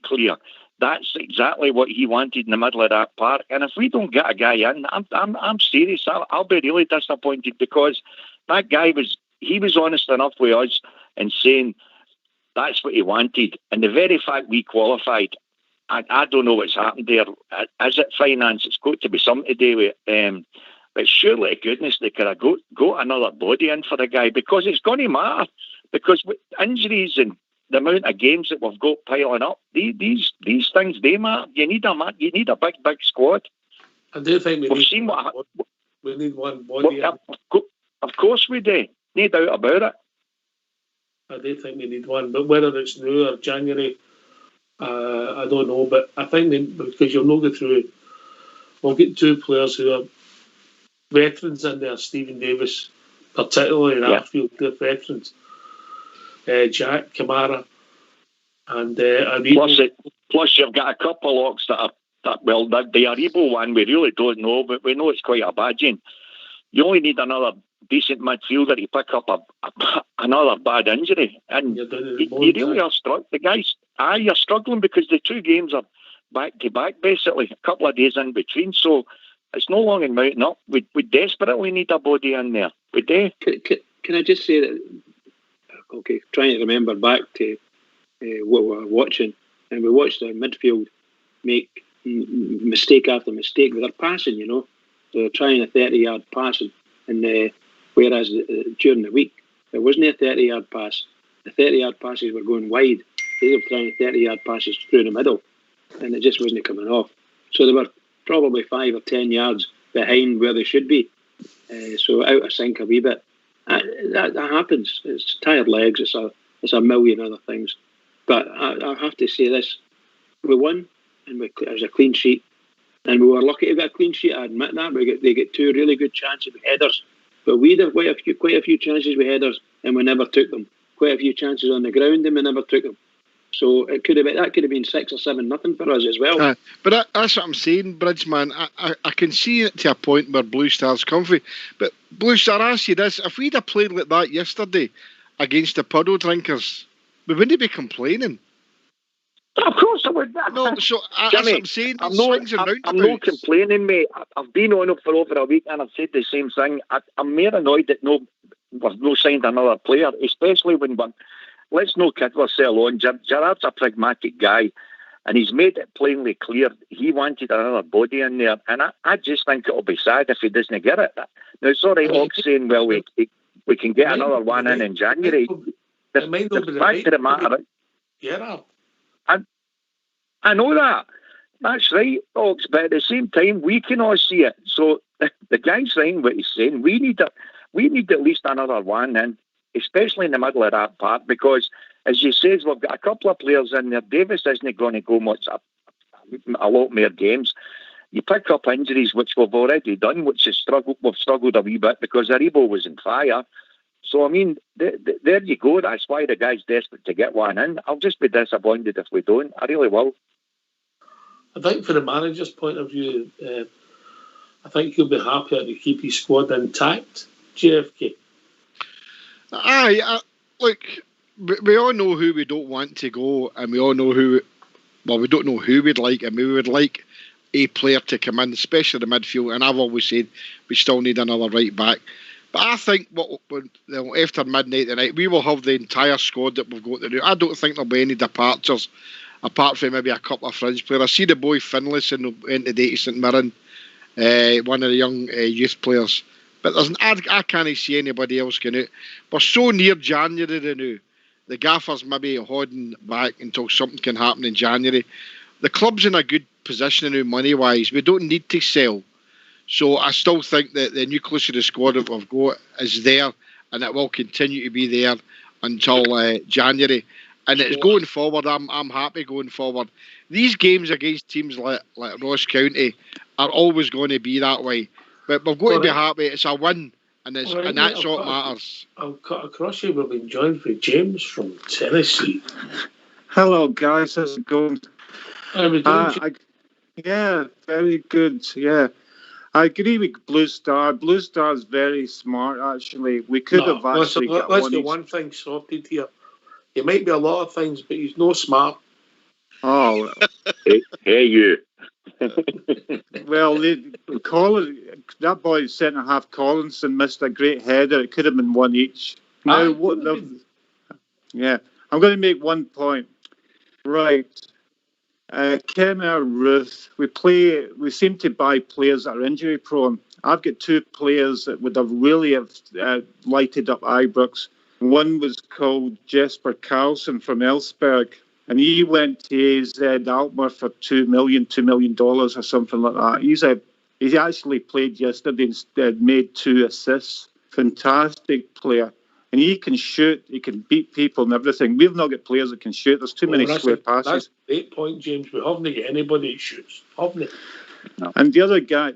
clear that's exactly what he wanted in the middle of that park. And if we don't get a guy in, I'm serious. I'll be really disappointed because that guy was honest enough with us in saying that's what he wanted. And the very fact we qualified, I don't know what's happened there. Is it finance? It's got to be something to do with it. But surely, to goodness, they could have got another body in for the guy because it's going to matter. Because with injuries and the amount of games that we've got piling up, these things, they matter. You need a big squad. I do think we need one body. Of course we do. No doubt about it. I do think we need one. But whether it's now or January, I don't know, but I think because you'll not go through, we'll get 2 players who are veterans in there, Stephen Davis, particularly in Arfield, they're veterans. Jack, Kamara, and Aribo. Plus you've got a couple of Ox the Aribo one we really don't know, but we know it's quite a badging. You only need another decent midfielder to pick up another bad injury, and you really are struggling. The guys, you're struggling because the 2 games are back to back, basically a couple of days in between. So it's no longer mounting up. We desperately need a body in there. We do. Can I just say that? Okay, trying to remember back to what we were watching, and we watched the midfield make mistake after mistake with their passing. You know, they're trying a 30-yard passing. And whereas during the week, there wasn't a 30-yard pass. The 30-yard passes were going wide. They were trying 30-yard passes through the middle, and it just wasn't coming off. So they were probably 5 or 10 yards behind where they should be. So out of sync a wee bit. That happens. It's tired legs. It's a million other things. But I have to say this. We won, and it was a clean sheet. And we were lucky to get a clean sheet, I admit that. They get 2 really good chances with headers. But we had quite a few chances with headers, and we never took them. Quite a few chances on the ground, and we never took them. So that could have been 6 or 7-0 for us as well. But that's what I'm saying, Bridgeman. I can see it to a point where Blue Star's comfy. But Blue Star, I ask you this: if we'd have played like that yesterday against the puddle drinkers, we wouldn't be complaining. Of course I would. No, so that's what I'm saying. I'm not complaining, mate. I've been on it for over a week and I've said the same thing. I'm more annoyed that we've no signed another player, especially when let's not kid ourselves on. Gerrard's a pragmatic guy and he's made it plainly clear he wanted another body in there. And I just think it'll be sad if he doesn't get it. Now, it's all right, Ox saying, well, we can get another one in January. The fact of the matter... Gerrard. I know that. That's right, Ox. But at the same time, we can all see it. So the guy's saying what he's saying. We need at least another one in, especially in the middle of that part, because as you says, we've got a couple of players in there. Davis isn't going to go a lot more games. You pick up injuries, which we've already done, we've struggled a wee bit because Aribo was in fire. So, I mean, there you go. That's why the guy's desperate to get one in. I'll just be disappointed if we don't. I really will. I think from the manager's point of view, I think he'll be happier to keep his squad intact, JFK. Look, we all know who we don't want to go, and we all know we don't know who we'd like. I mean, we would like a player to come in, especially the midfield, and I've always said we still need another right back. But I think after midnight tonight, we will have the entire squad that we've got to do. I don't think there'll be any departures, apart from maybe a couple of fringe players. I see the boy Finlayson went today to St Mirren, one of the young youth players. But I can't see anybody else going out. We're so near January now. The gaffer's maybe holding back until something can happen in January. The club's in a good position now money-wise. We don't need to sell. So I still think that the nucleus of the squad that we've got is there, and it will continue to be there until January. And it's going forward. I'm happy going forward. These games against teams like Ross County are always going to be that way. But we've got to be happy. It's a win, and that's what matters. I'll cut across you. We've been joined by James from Tennessee. Hello, guys. How's it going? Yeah, very good. Yeah. I agree with Blue Star. Blue Star is very smart, actually. We could have actually got let's get one thing sorted here. He might be a lot of things, but he's no smart. Oh. Hey, you. Well, that boy centre-half Collinson missed a great header. It could have been one each. Now, yeah, I'm going to make one point. Right. Kemmer, Ruth, we seem to buy players that are injury prone. I've got two players that would have really lighted up Ibrox. One was called Jesper Carlson from Ellsberg, and he went to AZ Alkmaar for $2 million or something like that. He actually played yesterday and made 2 assists. Fantastic player. And he can shoot, he can beat people and everything. We've not got players that can shoot. There's too many square passes. That's a great point, James. We haven't got anybody that shoots, haven't we? No. And the other guy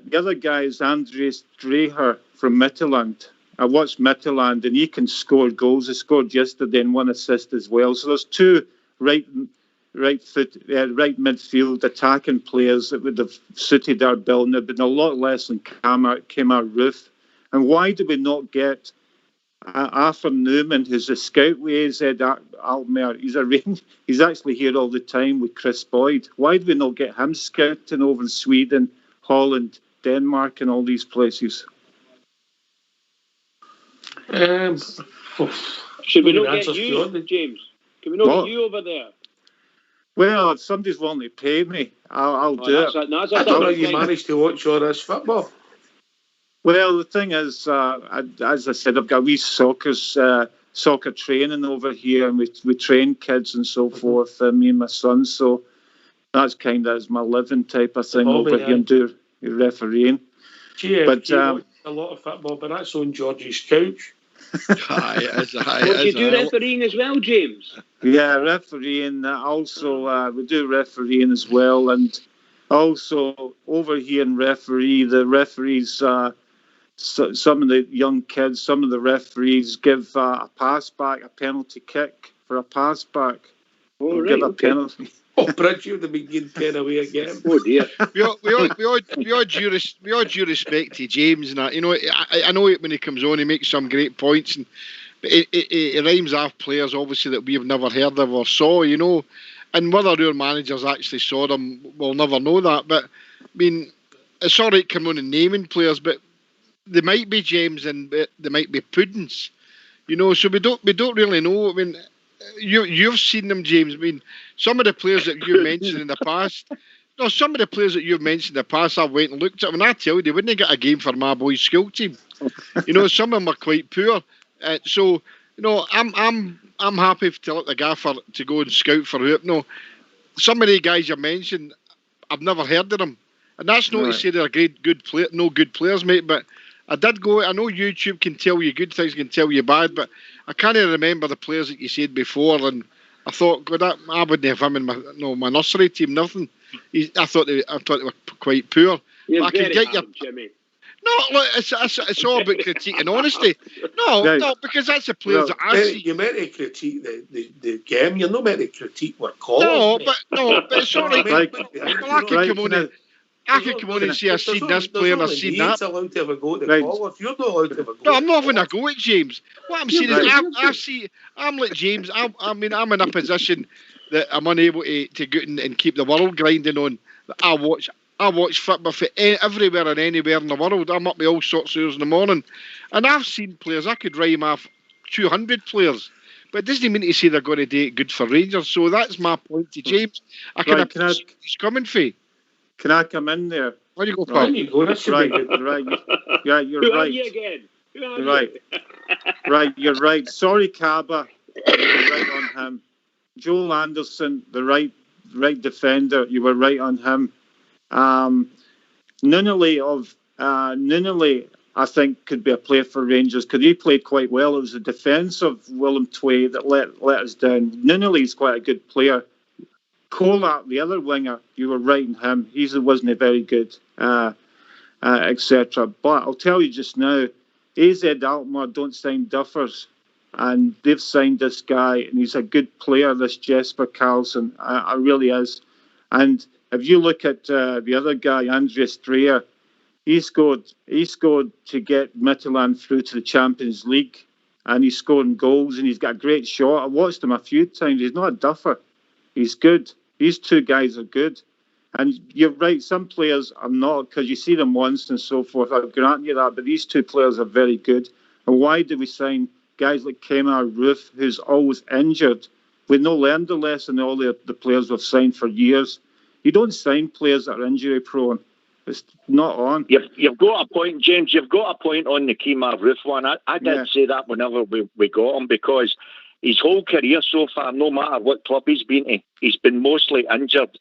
is Andres Dreher from Midfield. I watched Midfield and he can score goals. He scored yesterday and 1 assist as well. So there's 2 right midfield attacking players that would have suited our bill, and there'd been a lot less than Kemar Ruth. And why do we not get Arthur Newman, who's a scout with AZ Alkmaar? He's actually here all the time with Chris Boyd. Why do we not get him scouting over in Sweden, Holland, Denmark, and all these places? Should we not get you, James? Can we not get you over there? Well, if somebody's willing to pay me, I'll do it. I don't know if you managed to watch all this football. Well, the thing is, as I said, I've got wee soccer training over here, and we train kids and so forth, me and my son. So that's kind of my living type of thing over here, and do refereeing. But watch a lot of football, but that's on George's couch. Do you do refereeing as well, James? Yeah, refereeing. Also, we do refereeing as well, and also over here in the referees. Some of the young kids, some of the referees give a pass back, a penalty kick for a pass back. Oh, right, give a penalty. Bridge, you'd have been getting 10 away again. Oh dear. We all due respect to James, and that. You know, I know when he comes on, he makes some great points, and he rhymes off players obviously that we've never heard of or saw. You know, and whether our managers actually saw them, we'll never know that. But I mean, it's all right coming on and naming players, but they might be James and they might be Puddings, you know. So we don't really know. I mean, you've seen them, James. I mean, some of the players that you've mentioned in the past. No, some of the players that you've mentioned in the past, I've went and looked at them, and I tell you, they wouldn't get a game for my boys' school team. You know, some of them are quite poor. So you know, I'm happy to let the gaffer to go and scout for who. No, some of the guys you mentioned, I've never heard of them, and that's not to say they're good players, mate, but. I did go. I know YouTube can tell you good things, can tell you bad, but I can't remember the players that you said before. And I thought, God, I wouldn't have him in my nursery team. Nothing. I thought they were quite poor. You're Jimmy. No, look, it's all about critique and honesty. No, because that's the players that I see. You're meant to critique the game. You're not meant to critique what calls. But it's all right. I can come on and say I've seen this player and I've seen that. Allowed to have a go at the call. If you're not allowed to have a go, no, I'm not having a go at James. What I'm saying is, I'm like James. I mean, I'm in a position that I'm unable to go and keep the world grinding on. I watch football for everywhere and anywhere in the world. I'm up with all sorts of hours in the morning, and I've seen players. I could rhyme off 200 players. But it doesn't mean to say they're going to do it good for Rangers. So that's my point to James. I can appreciate he's coming for. Can I come in there? Where you go, pal? Right. Yeah, you're right. Who are you again? Right, you're right. Sorry, Kaba. You're right on him. Joel Anderson, the right defender, you were right on him. Nunnally of Nunnally, I think, could be a player for Rangers because he played quite well. It was the defence of Willem Twey that let us down. Nunnally's quite a good player. Kolar, the other winger, you were right in him. He wasn't very good, etc. But I'll tell you just now, AZ Alkmaar don't sign duffers. And they've signed this guy, and he's a good player, this Jesper Karlsson. I really is. And if you look at the other guy, Andreas Dreyer, he scored to get Midtjylland through to the Champions League, and he's scoring goals, and he's got a great shot. I watched him a few times. He's not a duffer. He's good. These two guys are good. And you're right, some players are not, because you see them once and so forth. I'll grant you that, but these two players are very good. And why do we sign guys like Kemar Roof, who's always injured? We've not learned the lesson, all the players we've signed for years. You don't sign players that are injury prone. It's not on. You've got a point, James. You've got a point on the Kemar Roof one. I did say that whenever we got him, because his whole career so far, no matter what club he's been to, he's been mostly injured.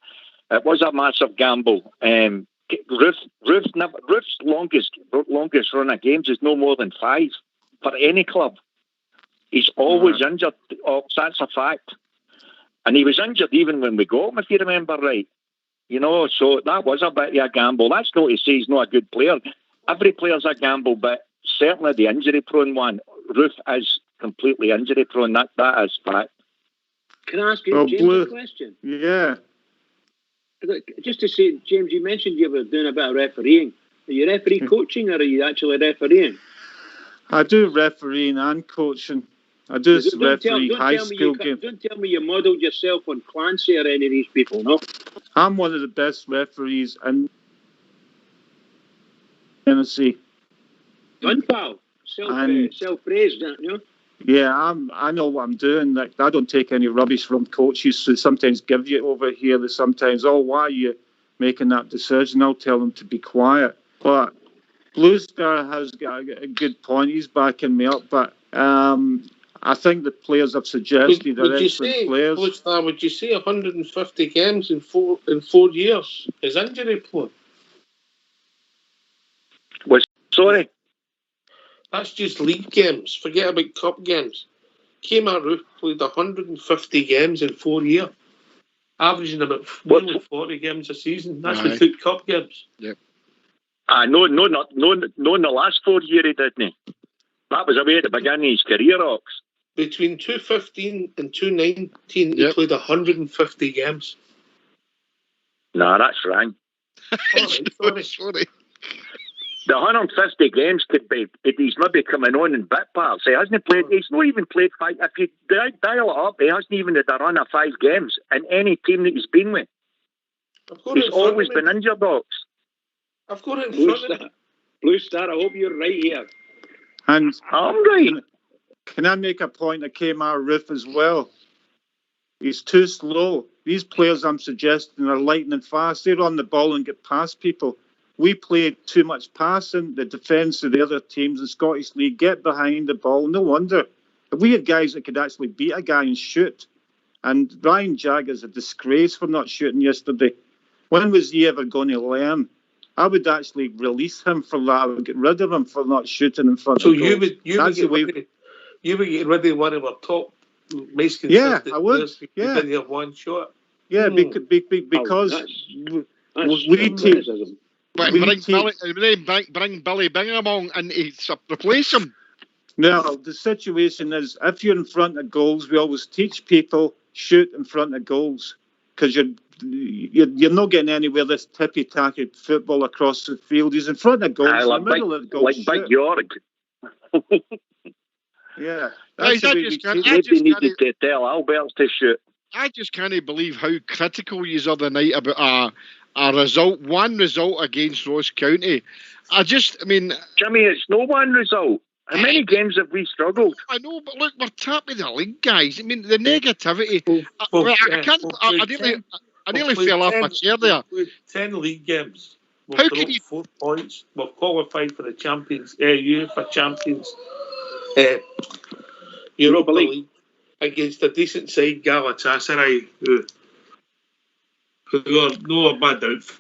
It was a massive gamble. Roof's longest run of games is no more than 5 for any club. He's always injured. Oh, that's a fact. And he was injured even when we got him, if you remember right. You know, so that was a bit of a gamble. That's not to say he's not a good player. Every player's a gamble, but certainly the injury-prone one. Roof is completely injury-prone. That is fact. Can I ask you, James, a question? Yeah. Just to say, James, you mentioned you were doing a bit of refereeing. Are you referee coaching, or are you actually refereeing? I do refereeing and coaching. I do referee high school games. Don't tell me you modelled yourself on Clancy or any of these people, no? I'm one of the best referees in Tennessee. Fun, pal. Self-praise, don't you? Yeah, I know what I'm doing. Like, I don't take any rubbish from coaches who sometimes give you over here. They sometimes, why are you making that decision? I'll tell them to be quiet. But Blue Star has got a good point. He's backing me up. But I think the players have suggested are excellent players. Blue Star, would you say 150 games in 4 years is injury prone? Sorry? That's just league games. Forget about cup games. Kemar Roof played 150 games in 4 years, averaging about nearly 40 games a season. That's without cup games. Yep. No, in the last 4 years he didn't. That was away at the beginning of his career, Ox. Between 2015 and 2019, he played 150 games. Nah, that's wrong. Sorry. The 150 games could be, he's maybe coming on in bit parts. He hasn't played, he's not even played 5. If you dial it up, he hasn't even had a run of 5 games in any team that he's been with. He's always been injured, Ox. I've got it in front of me. Blue Star, I hope you're right here. And I'm right. Can I make a point of Kemar Roof as well? He's too slow. These players I'm suggesting are lightning fast. They run the ball and get past people. We play too much passing. The defence of the other teams in Scottish League get behind the ball. No wonder. If we had guys that could actually beat a guy and shoot, and Ryan Jagger's a disgrace for not shooting yesterday. When was he ever going to learn? I would actually release him for that. I would get rid of him for not shooting in front of goals. So you would get rid of one of our top most consistent I would. players. You didn't have one shot. Yeah, because we teach. Bring Billy Bingham on and replace him. No, the situation is, if you're in front of goals, we always teach people shoot in front of goals, because you're not getting anywhere this tippy-tacky football across the field. He's in front of goals, in the middle of the goal. Like Big York. Yeah. I just needed to tell Albert to shoot. I just can't believe how critical you are tonight about a result, one result against Ross County. Jimmy, it's no one result. How many games have we struggled? I know, but look, we're top of the league, guys. I mean, the negativity. I nearly fell off my chair there. 10 league games. How can you 4 points? We've qualified for the Champions, UEFA Champions, Europa League against a decent side, Galatasaray, who are no bad outfit.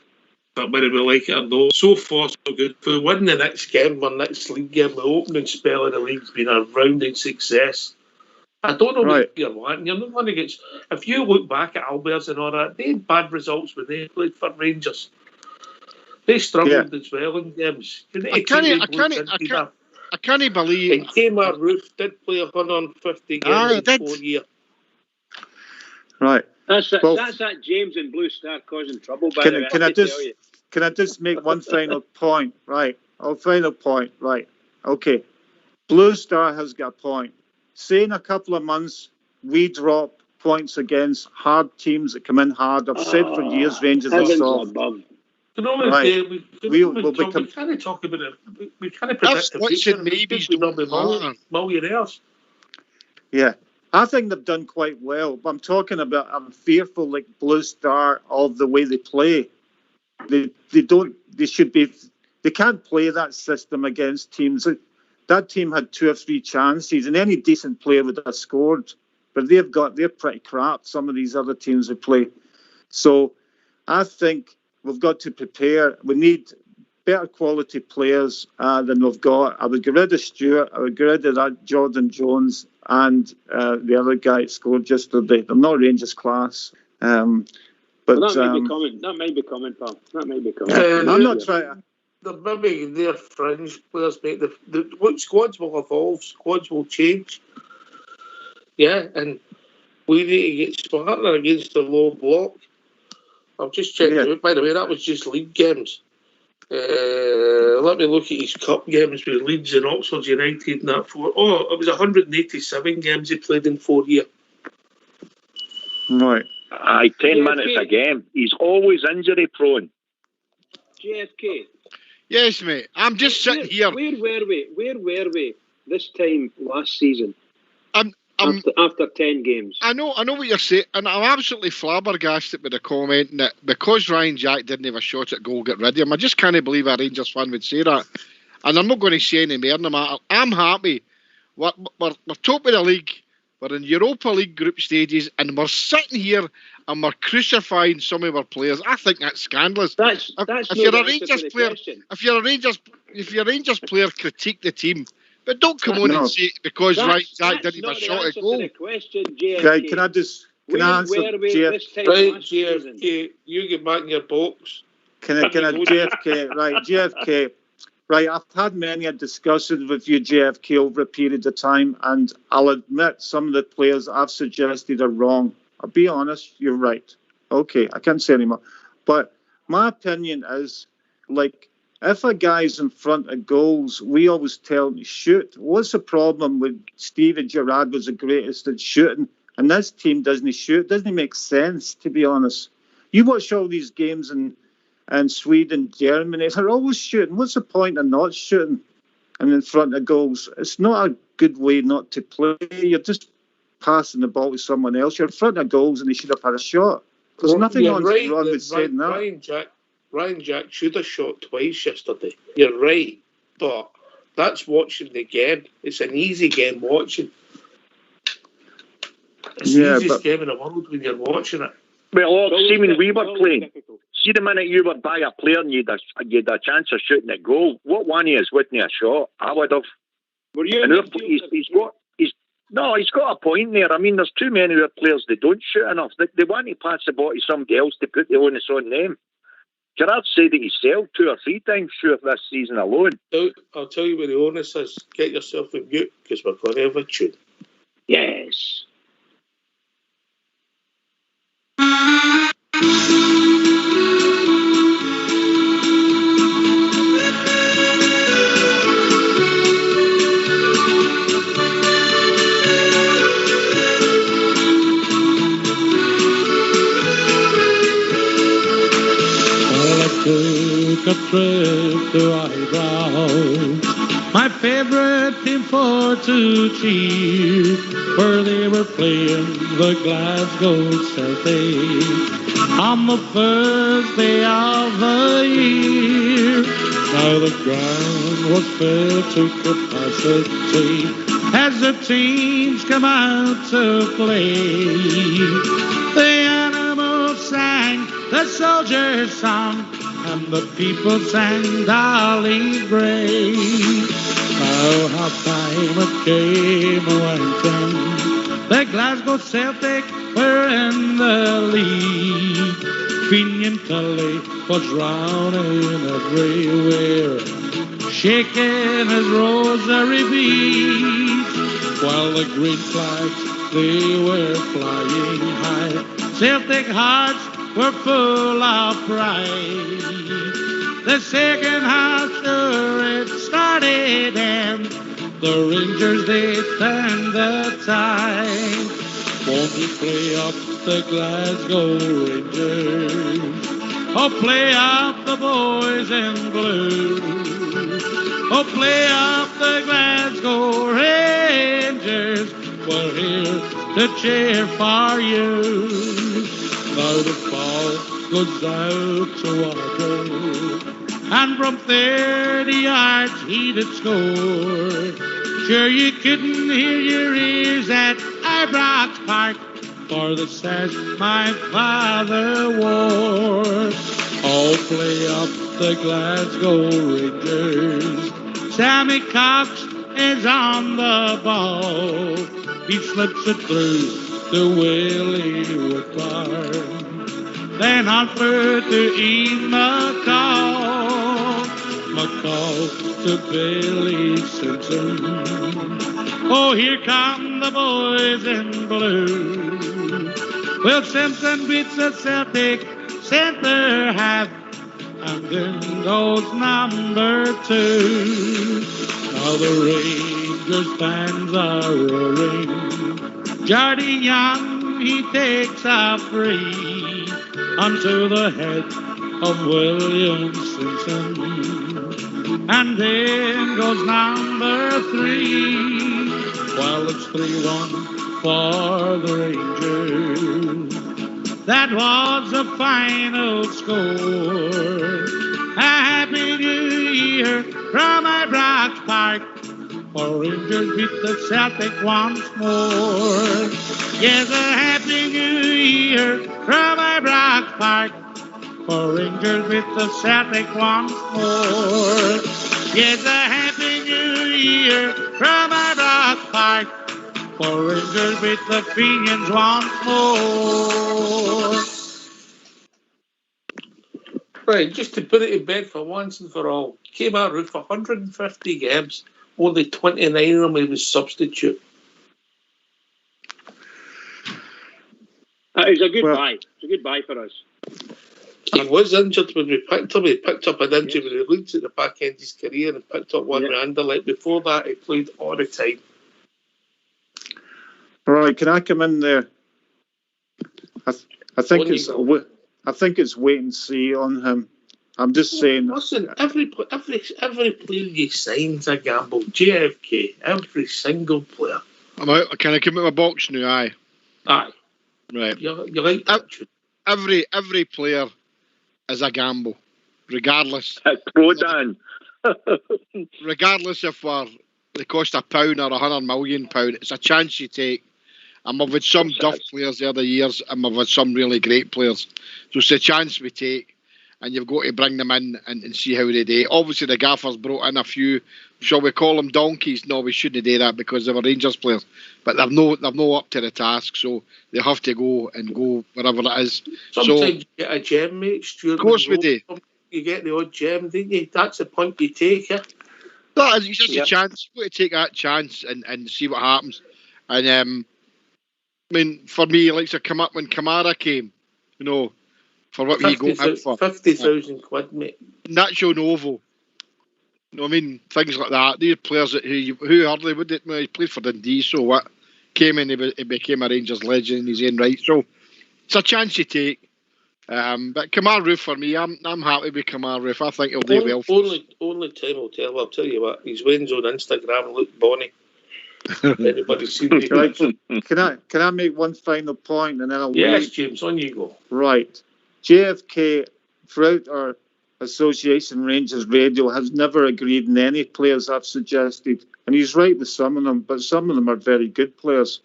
whether we like it or not. So far, so good. If we win the next game, our next league game, the opening spell of the league's been a rounding success. I don't know what you're wanting. You're not going to get... If you look back at Alberts and all that, they had bad results when they played for Rangers. They struggled as well in games. I can't believe... And Kmart Roof did play 150 games in 4 years. Right. That's that James and Blue Star causing trouble, by the way. Can I just make one final point? Right. Final point. Right. Okay. Blue Star has got a point. Say in a couple of months, we drop points against hard teams that come in hard. I've said for years, Rangers are soft. Right. We can't talk about it. We can't predict the future. Maybe millionaires. Yeah. I think they've done quite well, but I'm fearful, like Blue Star, of the way they play. They can't play that system against teams. That team had 2 or 3 chances, and any decent player would have scored. But they're pretty crap, some of these other teams they play. So I think we've got to prepare. We need better quality players than we've got. I would get rid of Stewart. I would get rid of that Jordan Jones and the other guy that scored yesterday. They're not Rangers class. But that might be coming, pal. That might be coming. I'm not trying. Maybe their fringe players, mate. Look, squads will evolve. Squads will change. Yeah, and we need to get smarter against the low block. I've just checked it out. By the way, that was just league games. Let me look at his cup games with Leeds and Oxford United and that. It was 187 games he played in 4 years. Right. 10 minutes a game. He's always injury prone. JFK. Yes, mate. I'm just sitting here. Where were we this time last season? After 10 games. I know what you're saying, and I'm absolutely flabbergasted with the comment that because Ryan Jack didn't have a shot at goal, get rid of him. I just can't believe a Rangers fan would say that. And I'm not going to say any more no matter. I'm happy. We're top of the league. We're in Europa League group stages, and we're sitting here and we're crucifying some of our players. I think that's scandalous. If you're a Rangers player, critique the team. But don't come on and say because Ryan Jack didn't have a shot at goal. Right, can I answer JFK? Right, JFK, you get back in your box. Can I JFK? Right, JFK. Right, I've had many discussions with you, JFK, over a period of time, and I'll admit some of the players I've suggested are wrong. I'll be honest, you're right. Okay, I can't say anymore. But my opinion is, like, if a guy's in front of goals, we always tell him to shoot. What's the problem with Steven Gerrard was the greatest at shooting, and this team doesn't shoot? Doesn't make sense, to be honest. You watch all these games in Sweden, Germany, they're always shooting. What's the point of not shooting and in front of goals? It's not a good way not to play. You're just passing the ball to someone else. You're in front of goals and they should have had a shot. There's nothing wrong with saying that. Ryan Jack should have shot twice yesterday. You're right. But that's watching the game. It's an easy game watching. It's the easiest game in the world when you're watching it. Well, see when we were playing, see the minute you were by a player and you'd a chance of shooting a goal, what one of us wouldn't have shot? I would have. Were you? And he's got a point there. I mean, there's too many of our players that don't shoot enough. They want to pass the ball to somebody else to put the onus on them. Gerrard said that he sailed 2 or 3 times short this season alone. I'll tell you where the onus is. Get yourself a mute because we're going to have a tune. Yes. Took a trip to Eyebrow, my favorite team for to cheer, where they were playing the Glasgow Celtic on the first day of the year. Now the ground was filled to capacity as the teams come out to play. The animals sang the soldiers' song and the people sang Dolly Gray. Now half-time it came a-wanking. The Glasgow Celtic were in the lead. Finian Tully was rounding everywhere, shaking his rosary beads, while the green flags, they were flying high. Celtic hearts were full of pride. The second half, sure, it started, and the Rangers, they turned the tide. Won't you play up the Glasgow Rangers? Oh, play up the boys in blue. Oh, play up the Glasgow Rangers. We're here to cheer for you. Now the ball goes out to Walker, and from 30 yards he did score. Sure you couldn't hear your ears at Ibrox Park for the sash my father wore. Oh, play up the Glasgow Rangers. Sammy Cox is on the ball. He slips it through to Willie Woodbarn. Then offered to Ian McCall. McCall to Billy Simpson. Oh, here come the boys in blue. Well, Simpson beats the Celtic centre half, and then goes number 2. Now the Rangers fans are roaring. Jardine Young, he takes a free onto the head of William Simpson. And then goes number 3. Well, it's 3-1 for the Rangers. That was the final score. A happy new year from Ibrox Park, for Rangers beat the Celtic once more. Yes, a happy new year from Ibrox Park, for Rangers beat the Celtic once more. Yes, a happy new year from Ibrox Park, for Rangers beat the Fenians once more. Right, just to put it to bed for once and for all, came out for 150 games, only 29 of them he was substitute. It's a good buy. It's a good buy for us. He was injured when we picked him. He picked up an injury with the Leeds at the back end of his career and picked up one with Anderlecht. Before that, he played all the time. Right, can I come in there? I think it's wait and see on him. I'm just saying. Listen, every player you sign's a gamble. JFK, every single player. I'm out. Can I come in my box now? Aye. Right. You like that? Every player is a gamble, regardless. Dan. Regardless if they cost £1 or £100 million, it's a chance you take. And we've had some duff players the other years, and we've had some really great players. So it's a chance we take, and you've got to bring them in and see how they do. Obviously, the Gaffer's brought in a few, shall we call them donkeys? No, we shouldn't do that because they were Rangers players. But they've no up to the task, so they have to go wherever it is. Sometimes you get a gem, mate, Stuart. Of course we do. You get the odd gem, don't you? That's the punt you take, yeah? That is, it's just a chance. You've got to take that chance and see what happens. And I mean, for me, like to come up when Kamara came, for what we go out for. 50,000 quid, mate. Nacho Novo. I mean, things like that. These players who hardly would it? He played for Dundee, so what? Came in, he became a Rangers legend in his own right. So it's a chance you take. But Kamar Roof for me, I'm happy with Kamar Roof. I think he'll do well. Only time will tell. I'll tell you what. He's wins on Instagram. Look, Bonnie. Anybody seen me? Can I make one final point and then I'll Yes, wait? James, on you go. Right. JFK, throughout our association Rangers Radio, has never agreed on any players I've suggested. And he's right with some of them, but some of them are very good players.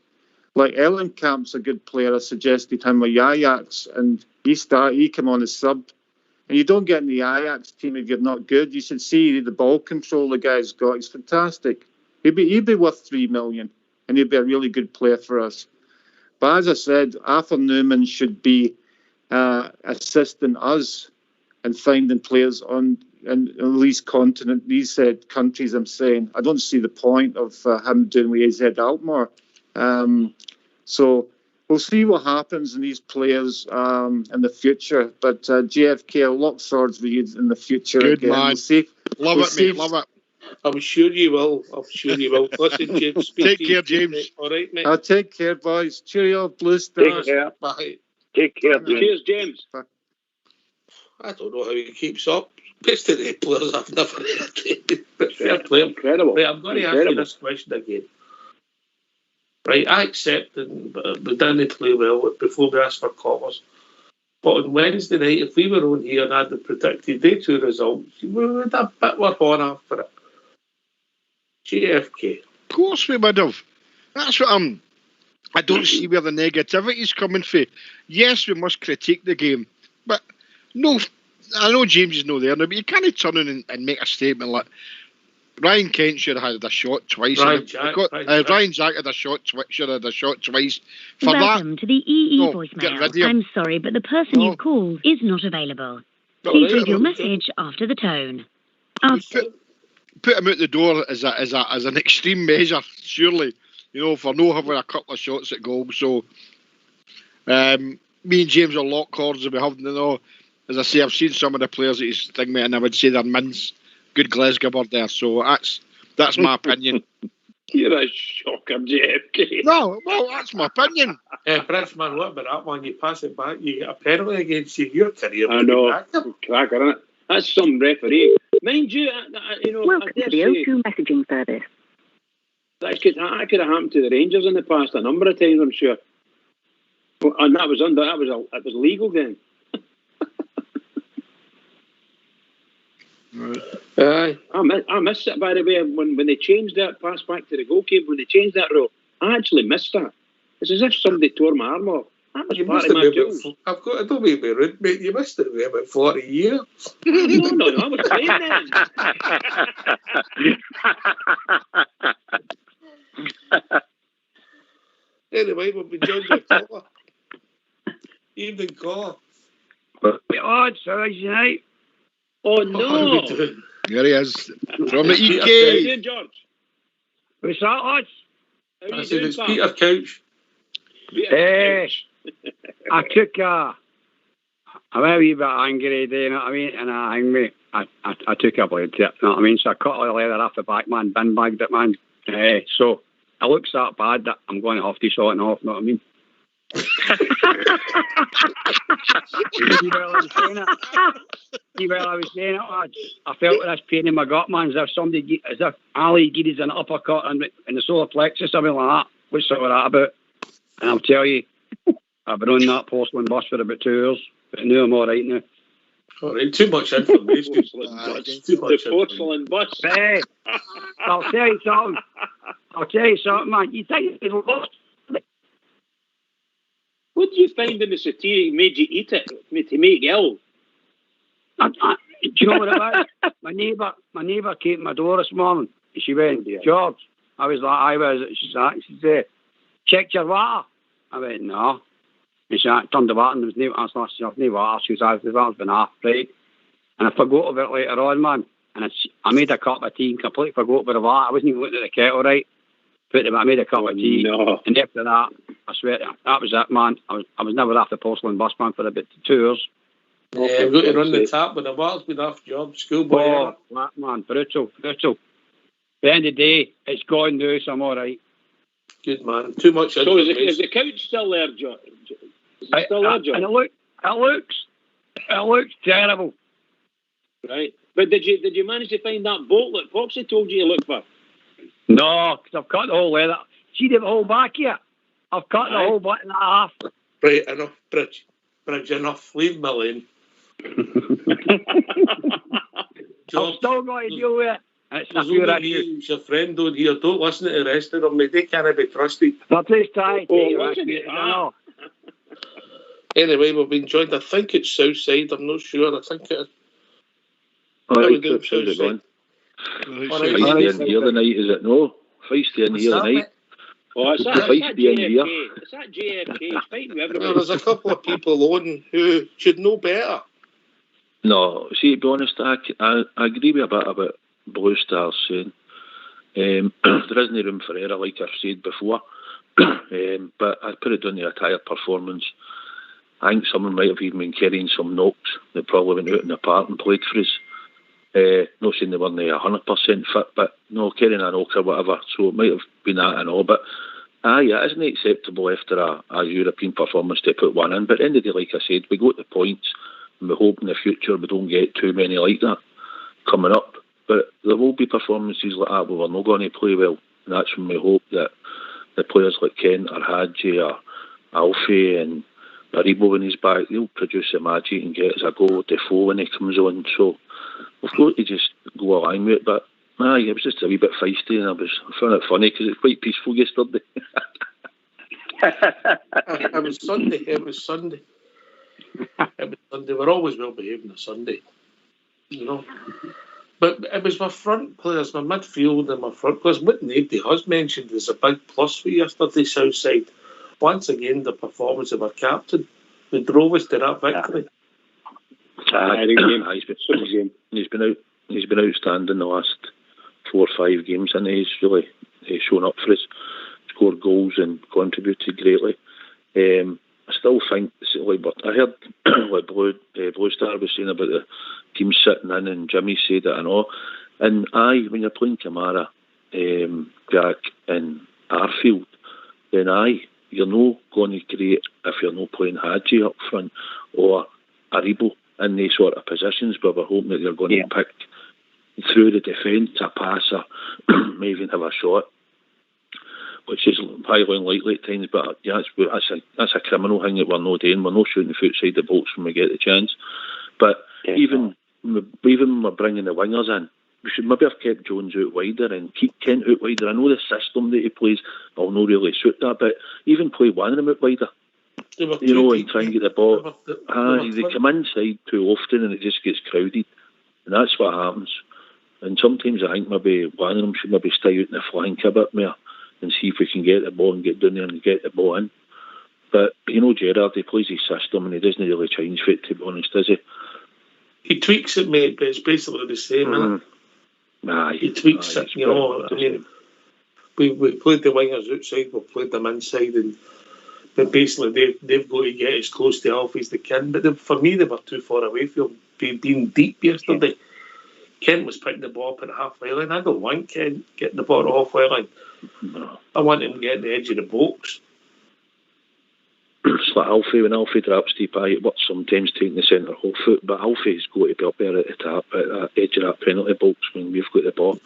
Like Ellenkamp's a good player. I suggested him with Ajax, and he came on as sub. And you don't get in the Ajax team if you're not good. You should see the ball control the guy's got. He's fantastic. He'd be worth 3 million, and he'd be a really good player for us. But as I said, Arthur Newman should be assisting us in finding players on these continent, these countries. I'm saying I don't see the point of him doing with AZ Alkmaar. So we'll see what happens in these players in the future. But JFK, I'll look forward to you in the future. Good again. man. We'll see. Love it, mate. Love it. I'm sure you will. Listen, James. Take care, James. All right, mate. I'll take care, boys. Cheerio, Blue Stars. Take care. Bye. Take care, James. Cheers, James. I don't know how he keeps up. Best of the players I've never heard. But fair play. Incredible. Right, I'm going to ask you this question again. Right, I accept that we didn't play well before we asked for covers. But on Wednesday night, if we were on here and had the predicted day 2 results, we would have a bit more honour for it. JFK. Of course we would have. That's what I don't see where the negativity's coming from. Yes, we must critique the game, but no, I know James is not there now, but you can't turn in and make a statement like Ryan Kent should have had a shot twice. Ryan Jack had a shot should have had a shot twice. For Welcome to the EE voicemail. I'm sorry, but the person you've called is not available. Please leave your message after the tone. Put him out the door as an extreme measure, surely. You know, for no having a couple of shots at goal. So, me and James are lock cords. We haven't, you know. As I say, I've seen some of the players that he's thinking about, and I would say they're mins. Good Glasgow there. So that's my opinion. You're a shocker, JFK. No, well, that's my opinion. Bridgeman, what about that one? You pass it back, you get a penalty against you. Your career. I know. Cracker, isn't it? That's some referee. Mind you, welcome to the O2 messaging service. That could have happened to the Rangers in the past a number of times, I'm sure. And that was legal then. Aye. I missed it, by the way, when they changed that pass back to the goalkeeper, when they changed that rule. I actually missed that. It's as if somebody tore my arm off. That was part of my tools. I don't mean to be rude, mate. You missed it by about 40 years. No, I was playing then. Anyway, we've been joined by caller. Evening caller. Oh, it's Thursday night. Oh, no. There he is. From the EK. How you doing, George? What's that, lads? I said it's Peter Couch. I took I'm a wee bit angry, do you know what I mean? And I took a blade tip, you know what I mean? So I cut all the leather off the back, man, bin bagged it, man. So it looks that bad that I'm going to have to sort it off, you know what I mean? You I was saying it, lads. I felt this pain in my gut, man, as if Ali gave us an uppercut in the solar plexus, something like that. What's all that about? And I'll tell you, I've been on that porcelain bus for about 2 hours, but now I'm all right now. All right, too much information. The porcelain bus. Hey, I'll tell you something, man. You think it's lost? What do you find in the satiric made you eat it to make ill? Do you know what it was? My neighbour came to my door this morning and she went, George. I was like, I was. She said, checked your water? I went, no. And she turned the water and there was no water. She was like, the water's been half right. And I forgot about it later on, man. And I made a cup of tea and completely forgot about the water. I wasn't even looking at the kettle right. I made a cup of tea. No. And after that, I swear, that was it, man. I was never off the porcelain bus, man, for about 2 hours. Yeah, I've got to run the tap when the water's been off job, schoolboy. Oh, man, brutal. At the end of the day, it's gone now, so I'm all right. Good, man. Too much. So is the couch still there, John? Is it still there, John? And it looks terrible. Right. But did you manage to find that bolt that Foxy told you to look for? No, because I've cut the whole leather. See the whole back here? I've cut the whole back in half. Right, enough, Bridge, enough. Leave me alone. I've still got to deal with it. It's your friend on here. Don't listen to the rest of them. They can't be trusted. But this time, Anyway, we've been joined. I think it's Southside. I'm not sure. I think it is. Alright, Clips, how's it going? Feisty in here tonight, is it? No? Feisty in here tonight. Oh, it's that JFK. It's that JFK. It's fighting with everybody. There's a couple of people on who should know better. No, see, to be honest, I agree with a bit about Blue Stars saying there isn't room for error, like I've said before. But I'd put it down to a tired performance. I think someone might have even been carrying some knocks that probably went out in the park and played for us. Not saying they weren't 100% fit, but no, carrying a knock or whatever. So it might have been that and all. But it isn't acceptable after a European performance to put one in. But at the end of the day, like I said, we got the points, and we hope in the future we don't get too many like that coming up. But there will be performances like that where we're not going to play well, and that's when we hope that the players like Kent or Hadji or Alfie and Aribo when he's back, they'll produce the magic and get us a goal Defoe when he comes on. So we've got to just go along with it. But it was just a wee bit feisty, and I found it funny because it's quite peaceful yesterday. It was Sunday. It was Sunday. We're always well behaved on a Sunday, you know. But it was my front players, my midfield and my front players. What nobody has mentioned is a big plus for yesterday, Southside. Once again, the performance of our captain, who drove us to that victory. He's been outstanding the last 4 or 5 games, and he's really shown up for us, scored goals and contributed greatly. I still think, I heard what Blue Star was saying about the team sitting in, and Jimmy said it and all. And when you're playing Kamara, Jack and Arfield, then you're not going to create if you're not playing Hadji up front or Aribo in these sort of positions where we're hoping that they're going to pick through the defence, a pass or may even have a shot, which is highly unlikely at times, but that's a criminal thing that we're not doing. We're not shooting the outside the box when we get the chance. But even when we're bringing the wingers in, we should maybe have kept Jones out wider and keep Kent out wider. I know the system that he plays will not really suit that, but even play one of them out wider, and try and get the ball. They come inside too often and it just gets crowded, and that's what happens. And sometimes I think maybe one of them should maybe stay out in the flank a bit more and see if we can get the ball and get down there and get the ball in. But, Gerrard, he plays his system and he doesn't really change for it, to be honest, does he? He tweaks it, mate, but it's basically the same, isn't it? He tweaks it, I mean, we played the wingers outside, we played them inside, but basically they've got to get as close to Alfie as they can. But for me, they were too far away from being deep yesterday. Kent was picking the ball up at the halfway line. I don't want Kent getting the ball at the halfway line. I want him getting the edge of the box. It's like Alfie, when Alfie drops deep, it works sometimes taking the centre whole foot, but Alfie's got to be up there at the top, at the edge of that penalty box when we've got the ball.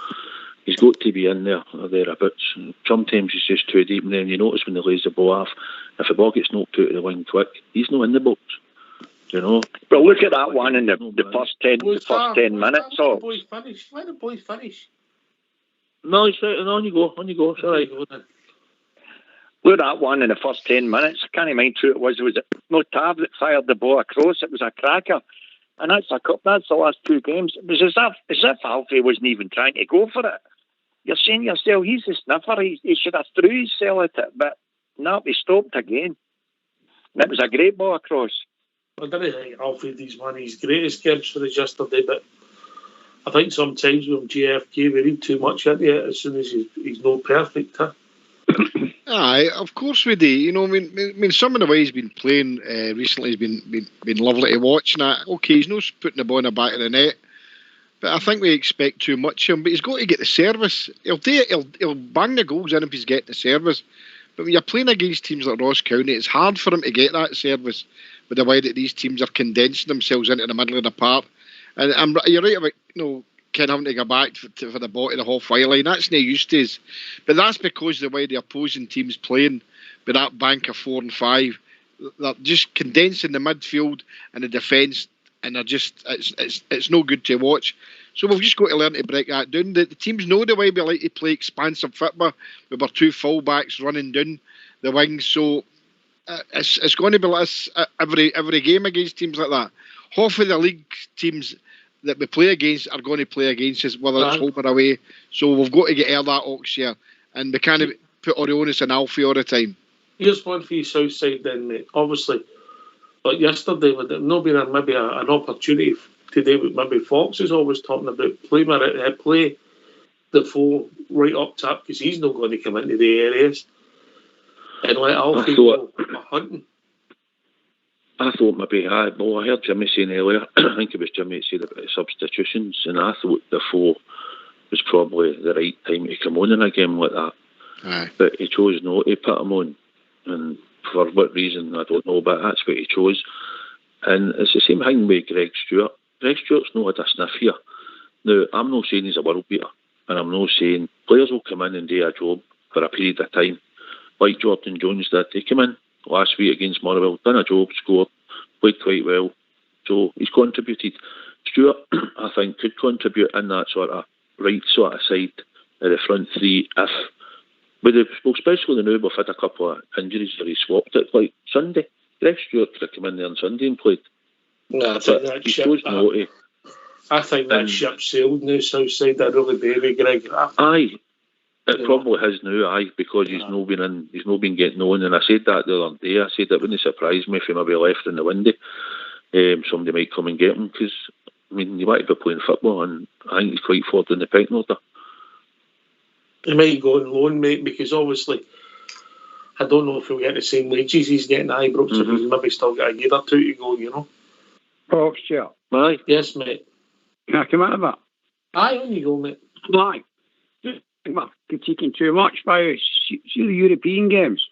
He's got to be in there or thereabouts. And sometimes he's just too deep, and then you notice when he lays the ball off, if the ball gets knocked out of the wing quick, he's not in the box. But look at that one in the first 10 minutes. Let the boy finish. No, he's right. On you go. It's all right. Look at that one in the first 10 minutes. I can't mind who it was. Was it Notab that fired the ball across? It was a cracker. And that's the last 2 games. It was as if Alfie wasn't even trying to go for it. You're saying yourself, he's a sniffer. He should have threw his cell at it. But no, he stopped again. And it was a great ball across. I don't think Alfie is one of his greatest games for us yesterday, but I think sometimes with JFK we read too much into it as soon as he's not perfect. Huh? Aye, of course we do. I mean, some of the way he's been playing recently has been lovely to watch. And okay, he's not putting the ball in the back of the net, but I think we expect too much of him. But he's got to get the service. He'll do it. He'll bang the goals in if he's getting the service. But when you're playing against teams like Ross County, it's hard for him to get that service with the way that these teams are condensing themselves into the middle of the park. And you're right about Ken having to go back for the ball to the halfway line. That's no use to us. But that's because the way the opposing team's playing with that bank of 4 and 5, they're just condensing the midfield and the defence, and they're just it's no good to watch. So we've just got to learn to break that down. The teams know the way we like to play expansive football with our 2 full-backs running down the wings. So it's going to be like this every game against teams like that. Half of the league teams that we play against are going to play against us, whether it's home or away. So we've got to get out of that ox here, and we can't put our onus on Alfie all the time. Here's one for you, Southside, then, mate. Obviously, like yesterday, would it not been maybe an opportunity today with maybe Fox is always talking about play the foe right up top, because he's not going to come into the areas and let Alfie go hunting. I thought maybe, I heard Jimmy saying earlier, I think it was Jimmy that said about substitutions, and I thought the foe was probably the right time to come on in a game like that. Aye. But he chose not to put him on, and for what reason I don't know, but that's what he chose. And it's the same thing with Greg Stewart. Greg Stewart's not had a sniff here. Now, I'm not saying he's a world beater, and I'm not saying players will come in and do a job for a period of time, like Jordan Jones did. He came in last week against Motherwell, done a job, scored, played quite well, so he's contributed. Stewart, I think, could contribute in that sort of right sort of side of the front three if, especially now we've had a couple of injuries where he swapped it, like Sunday. Greg Stewart could have come in there on Sunday and played. No, I think that ship sailed now, Southside. I really do with Greg. Aye. It probably has now, because he's not been getting on, and I said that the other day. I said it wouldn't surprise me if he maybe left in the window. Somebody might come and get him, because I mean, you might be playing football, and I think he's quite forward in the pecking order. He might go on loan, mate, because obviously I don't know if he'll get the same wages he's getting at Ibrox. If he's maybe still got a year or two to go, you know. Fox, Chair. Aye. Yes, mate. Can I come out of that? Aye, on you go, mate. Aye. Well, critiquing too much by see the European games.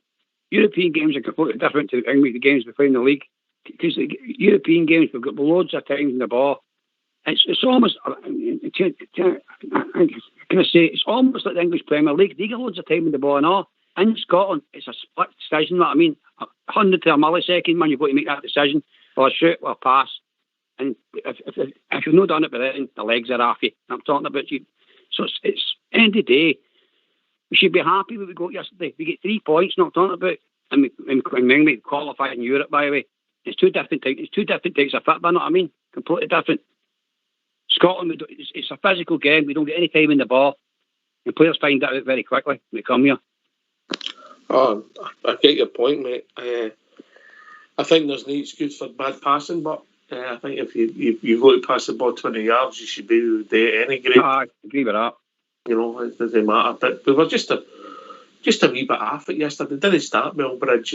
European games are completely different to the games we play in the league, because the European games we've got loads of times in the ball. It's almost can I say it's almost like the English Premier League. They get loads of time in the ball and all. In Scotland, it's a split decision. You know what I mean, 100 to a millisecond, man, you've got to make that decision. Or a shoot, or a pass. And if you've not done it by then, the legs are off you. I'm talking about you. So it's end of the day, we should be happy with what we got yesterday. We get 3 points, not talking about, and we qualified in Europe, by the way. It's two different types of football, know what I mean? Completely different. Scotland, it's a physical game. We don't get any time in the ball, and players find that out very quickly when they come here. Oh, I get your point, mate. I think there's no excuse for bad passing, but I think if you go to pass the ball 20 yards, you should be able to do it any grade. I agree with that. You know, it doesn't matter. But we were just a wee bit off it yesterday. It didn't start Melbridge,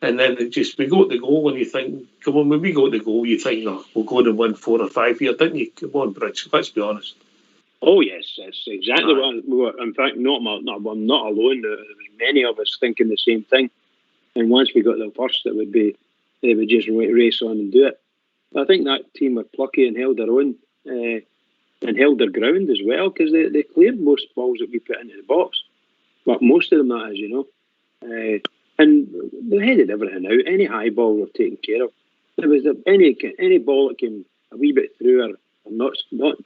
and then we got the goal, and you think, come on, when we got the goal, you think, no, we'll go and win 4 or 5 here, didn't you? Come on, Bridge, let's be honest. Oh yes, that's exactly what we were. In fact, not alone. There was many of us thinking the same thing. And once we got the first, they would just race on and do it. I think that team were plucky and held their own and held their ground as well, because they cleared most balls that we put into the box. But most of them, that is, you know. And they headed everything out. Any high ball were taken care of. There was any ball that came a wee bit through or not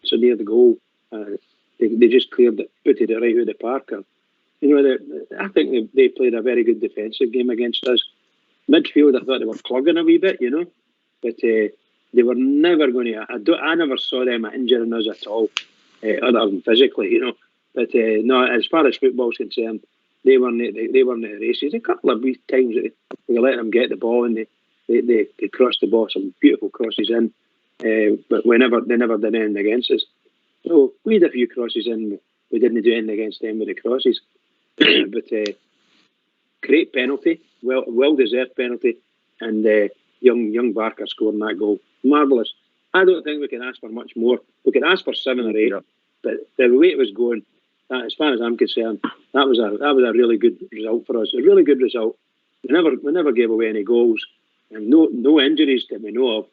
so near the goal. They just cleared it, putted it right out of the park. You know, I think they played a very good defensive game against us. Midfield, I thought they were clogging a wee bit, you know, but they were never going to. I never saw them injuring us at all, other than physically, you know. But no, as far as football's concerned, they weren't at the races. A couple of wee times we let them get the ball and they crossed the ball, some beautiful crosses in, but they never did anything against us. So we had a few crosses in, we didn't do anything against them with the crosses. But great penalty, well deserved penalty, and young Barker scoring that goal, marvellous. I don't think we can ask for much more. We could ask for 7 or 8, but the way it was going, as far as I'm concerned, that was a really good result for us. A really good result. We never gave away any goals, and no injuries that we know of,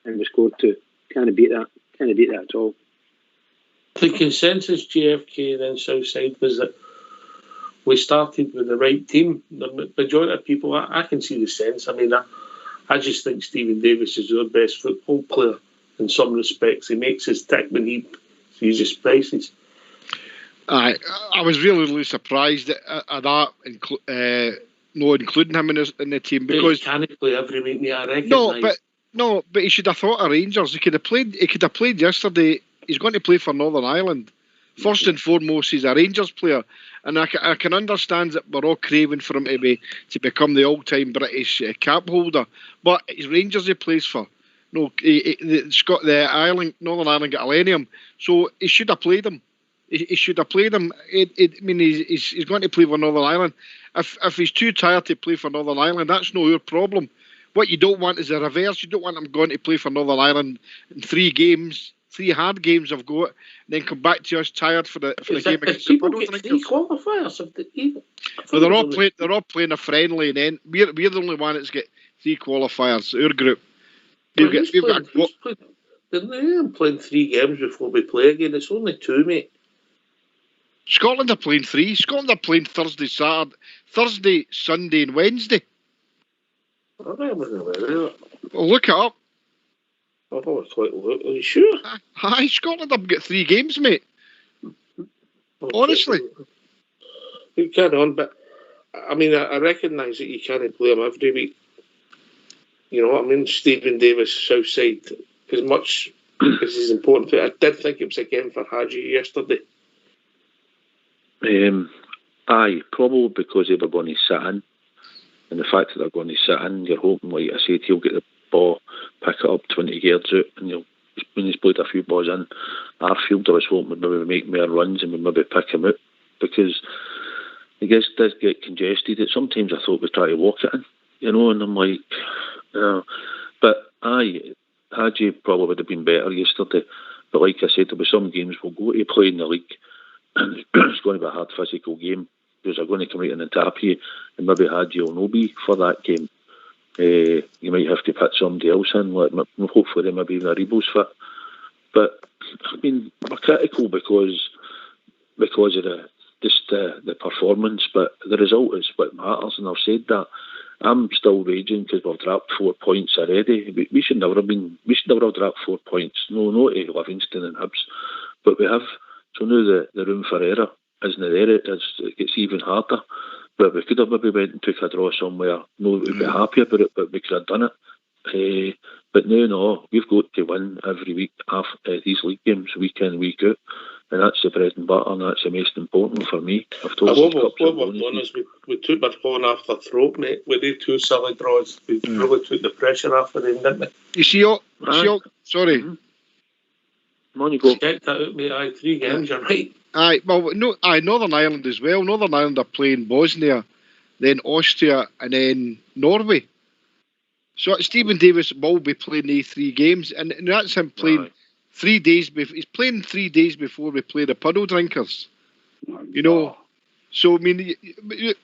and we scored 2. Can't beat that at all. The consensus GFK then Southside was that we started with the right team. The majority of people, I can see the sense. I mean, I just think Stephen Davis is our best football player in some respects. He makes his tick when he uses spaces. I was really surprised at that. no including him in the team because he can't play every week. I reckon. No, but he should have thought of Rangers. He could have played yesterday. He's going to play for Northern Ireland. First and foremost, he's a Rangers player, and I can understand that we're all craving for him to become the all-time British cap holder. But it's Rangers he plays for. No, Northern Ireland got Millennium, so he should have played him. He should have played him. He's going to play for Northern Ireland. If he's too tired to play for Northern Ireland, that's no your problem. What you don't want is the reverse. You don't want him going to play for Northern Ireland in 3 hard games I've got, and then come back to us tired for the game against the Puddle Drinkers. 3 qualifiers. Well, they're all playing a friendly, and then we're the only one that's got 3 qualifiers. Our group. They're playing 3 games before we play again. It's only 2, mate. Scotland are playing 3. Scotland are playing Thursday, Sunday, and Wednesday. I wasn't aware of that. Well, look it up. I thought it was quite low. Are you sure? Aye, Scotland have got 3 games, mate. Honestly. You carry on, but I mean, I recognise that you can't play him every week. You know what I mean? Stephen Davis, Southside, as much as he's important. I did think it was again for Hadji yesterday. Aye, probably because they were going to sit in. And the fact that they're going to sit in, you're hoping, like I said, he'll get the ball, pick it up 20 yards out, and when he's played a few balls in our field, I was hoping we'd maybe make more runs and we'd maybe pick him out, because I guess it does get congested. Sometimes I thought we'd try to walk it in, and I'm like, but aye, Hadji probably would have been better yesterday. But like I said, there were some games we'll go to play in the league, and it's going to be a hard physical game, because they're going to come right in and tap you, and maybe Hadji will not be for that game. You might have to put somebody else in, hopefully they maybe even a Rebo's fit. But I mean, we're critical because of the performance, but the result is what matters, and I've said that. I'm still raging because we've dropped 4 points already. We should never have dropped 4 points. No to Livingston and Hibs, but we have. So now the room for error isn't there. It gets even harder. But we could have maybe went and took a draw somewhere. No, we'd be happy about it, but we could have done it. But no, we've got to win every week after these league games, week in, week out. And that's the bread and butter, and that's the most important for me. What we've done is we took our phone off their throat, mate. With these 2 silly draws, we really took the pressure off of them, didn't we? You see, sorry. Come on, you go. Check that out, mate. Aye, 3 games, you're right. Aye, well, Northern Ireland as well. Northern Ireland are playing Bosnia, then Austria, and then Norway. So Stephen Davis will be playing these 3 games, and that's him playing 3 days before. He's playing 3 days before we play the Puddle Drinkers. So I mean, we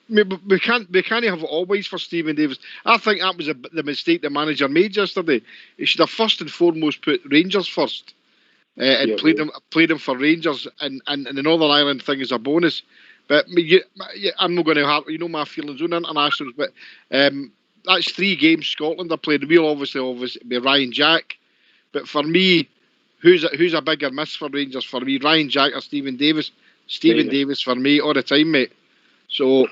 can't have it always for Stephen Davis. I think that was the mistake the manager made yesterday. He should have first and foremost put Rangers first. And played them for Rangers, and the Northern Ireland thing is a bonus. But I'm not going to have my feelings on internationals, but that's 3 games Scotland are playing. We'll obviously be Ryan Jack, but for me, who's a bigger miss for Rangers? For me, Ryan Jack or Stephen Davis? Stephen Davis for me all the time, mate. So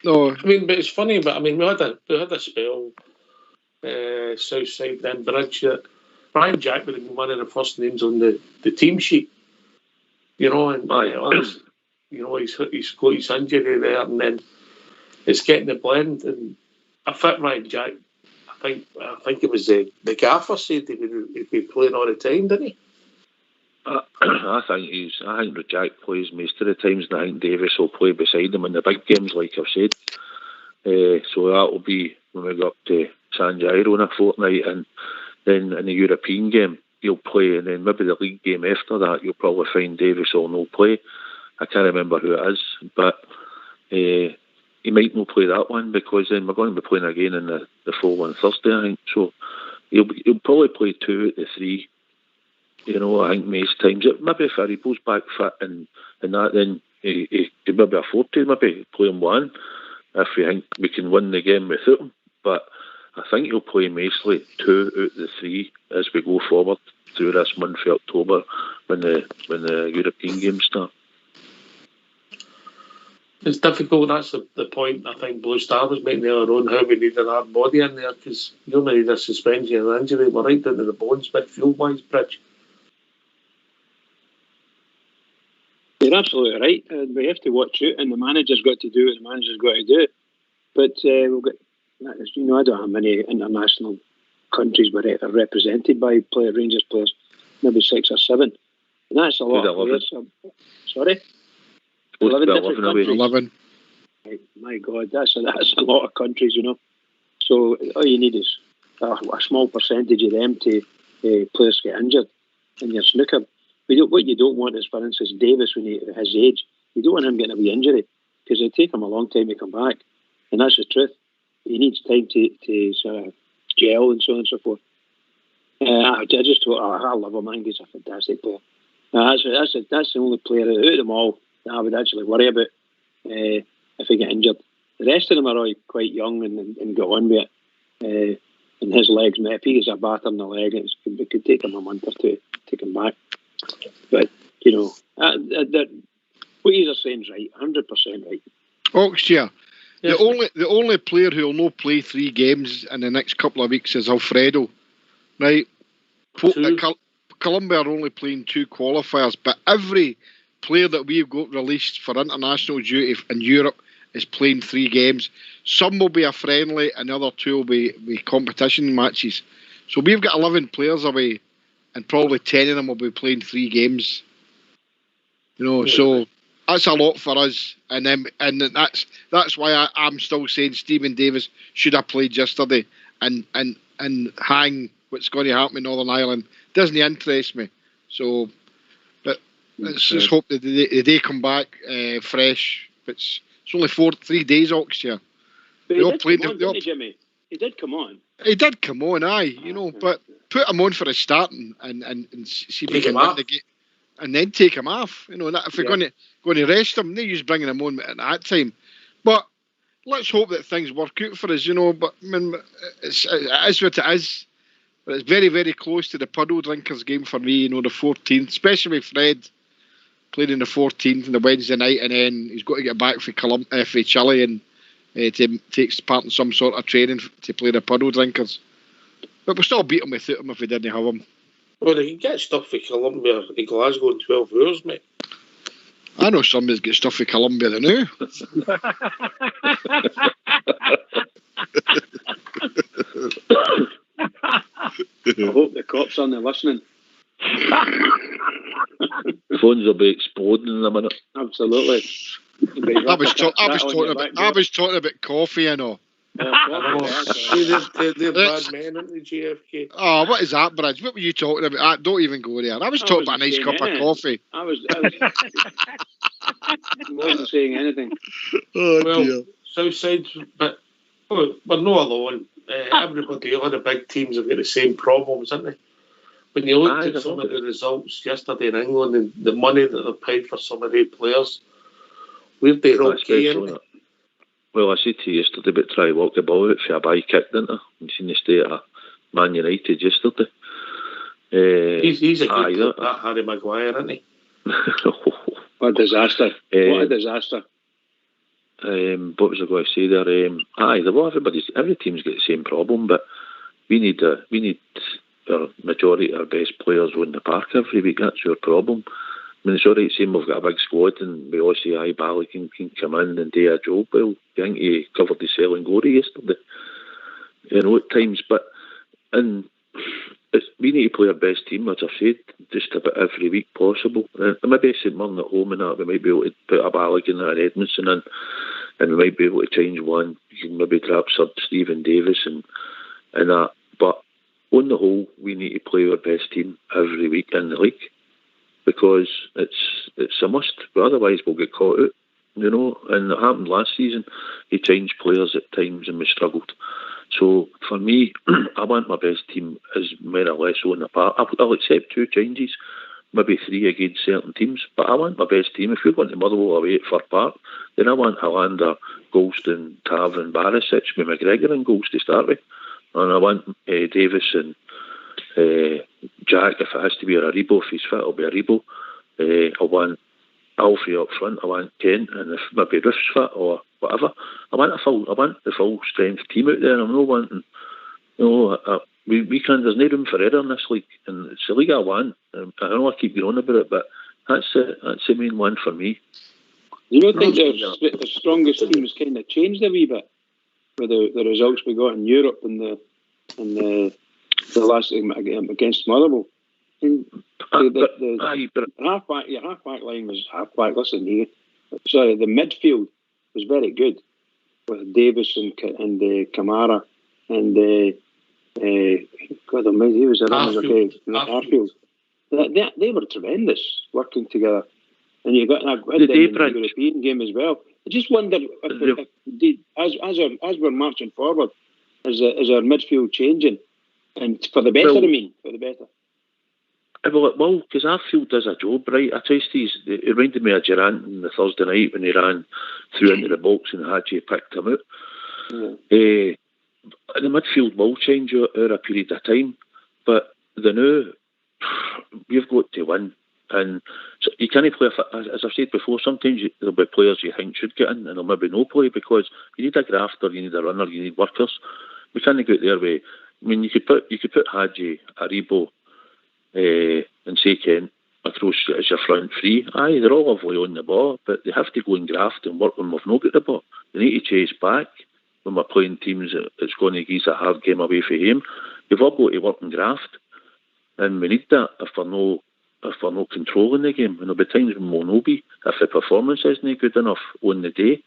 no, I mean, but it's funny. But I mean, we had a spell Southside then Bridge that Ryan Jack would have been one of the first names on the team sheet, and he's got his injury there, and then it's getting the blend, and I fit Ryan Jack. I think it was the gaffer said he'd be playing all the time, didn't he? I think Jack plays most of the times, and I think Davis will play beside him in the big games, like I've said. So that will be when we go up to San Jairo in a fortnight, and then in the European game he'll play, and then maybe the league game after that you'll probably find Davis will no play. I can't remember who it is, but he might not play that one, because then we're going to be playing again in the following Thursday, I think. So he'll probably play 2 out of 3. I think most times. Maybe if Harry goes back fit and that, then he could maybe afford to maybe play him 1 if we think we can win the game without him. But I think he'll play mostly 2 out of the 3 as we go forward through this month of October when the European games start. It's difficult. That's the point I think Blue Star was making earlier on, how we need an hard body in there, because you only need a suspension and injury. We're right down to the bones, midfield-wise, Bridge. You're absolutely right. We have to watch out, and the manager's got to do what the manager's got to do. But we've got, I don't know how many international countries were represented by Rangers players, maybe 6 or 7. And that's a lot of players. Sorry? 11 different countries. 11. My God, that's a lot of countries, So all you need is a small percentage of them to players get injured in your snooker. What you don't want is, for instance, Davis, when his age, you don't want him getting a wee injury, because it'll take him a long time to come back. And that's the truth. He needs time to sort of gel and so on and so forth. I just thought, I love him. I think he's a fantastic player. That's the only player out of them all that I would actually worry about if he get injured. The rest of them are all quite young and got on with it. And his legs, if he gets a batter in the leg, it could take him a month or two to come back. But, what you're saying is right, 100% right. Oxshire, the only player who will not play 3 games in the next couple of weeks is Alfredo. Right? Colombia are only playing 2 qualifiers, but every player that we've got released for international duty in Europe is playing 3 games. Some will be a friendly, and the other 2 will be competition matches. So we've got 11 players away, and probably 10 of them will be playing 3 games. So that's a lot for us, and that's why I'm still saying Stephen Davis should have played yesterday, and hang what's going to happen in Northern Ireland doesn't interest me. So, but let's just hope that they come back fresh. It's only 3 days, Oxshire. But he did come on, didn't he, Jimmy? He did come on. He did come on, aye. But put him on for a starting and see if he can win the game, and then take him off. If we're going to rest him, no use bringing him on at that time. But let's hope that things work out for us. But I mean, it is what it is. But it's very, very close to the puddle drinkers game for me. The 14th, especially with Fred playing in the 14th on the Wednesday night, and then he's got to get back for Chile and to take part in some sort of training to play the puddle drinkers. But we'll still beat them without him if we didn't have him. Well, they can get stuff for Colombia in Glasgow in 12 hours, mate. I know somebody's got stuff for Colombia they know. I hope the cops aren't listening. Phones will be exploding in a minute. Absolutely. I was talking about coffee, I know. They're bad men, aren't they, GFK? Oh, what is that, Bridge? What were you talking about? Don't even go there. I was talking about a nice cup of coffee. I wasn't saying anything. Oh, dear. Southside, but we're not alone. Everybody, all the big teams have got the same problems, haven't they? When you look at some of the results yesterday in England and the money that they've paid for some of their players, we're okay. Well, I said to you yesterday about try to walk the ball out for a bye kick, didn't I? You've seen the state of Man United yesterday. He's a good that Harry Maguire, isn't he? What a disaster. What a disaster. What was I going to say there? Every team's got the same problem, but we need our majority of our best players on the park every week. That's your problem. I mean, it's all right saying we've got a big squad and we all say, Bally can come in and do a job. Well, I think he covered the cell and glory yesterday, at times. But we need to play our best team, as I've said, just about every week possible. Maybe St Mirren at home and that, we might be able to put a Balogun or Edmondson in, and we might be able to change one. You can maybe drop Stephen Davis and that. But on the whole, we need to play our best team every week in the league, because it's a must. But otherwise, we'll get caught out, And it happened last season. He changed players at times and we struggled. So for me, I want my best team as more or less on the park. I'll accept 2 changes, maybe 3 against certain teams, but I want my best team. If we're going to Motherwell away at Fir Park, then I want Hollander, Golston, Tav and Barisic with McGregor in goals to start with. And I want Davis and Jack, if it has to be, a Rebo. If he's fit, it'll be a Rebo. I want Alfie up front, I want Kent, and if maybe Roof's fit or whatever, I want the full strength team out there. I'm not wanting, we can. There's no room for error in this league, and it's the league I want. I know I keep going on about it, but that's the main one for me. You don't think the strongest team has kind of changed a wee bit with the results we got in Europe and the last game against Motherwell? The half-back line was half-back. Listen here. Sorry, the midfield was very good with Davis and Kamara and God Almighty, he was Arfield. They were tremendous working together. And you got the European game as well. I just wonder if indeed, as we're marching forward, is our midfield changing, and for the better? For the better. Well, because Arfield does a job, right? I tell you, it reminded me of Durant on the Thursday night when he ran through into the box and Hadji picked him out. Yeah. The midfield will change over a period of time, but we've got to win. And so you can't play, as I've said before, sometimes there'll be players you think should get in and there'll maybe no play because you need a grafter, you need a runner, you need workers. We can't go out there with, I mean, you could put Hadji, Aribo, and say Kent across as your front three. Aye, they're all lovely on the ball, but they have to go and graft and work when we've not got the ball. They need to chase back when we're playing teams that's going to give us a hard game away from him. We've all got to work and graft, and we need that if we're not controlling the game. And there'll be times when we'll not be, if the performance isn't good enough on the day,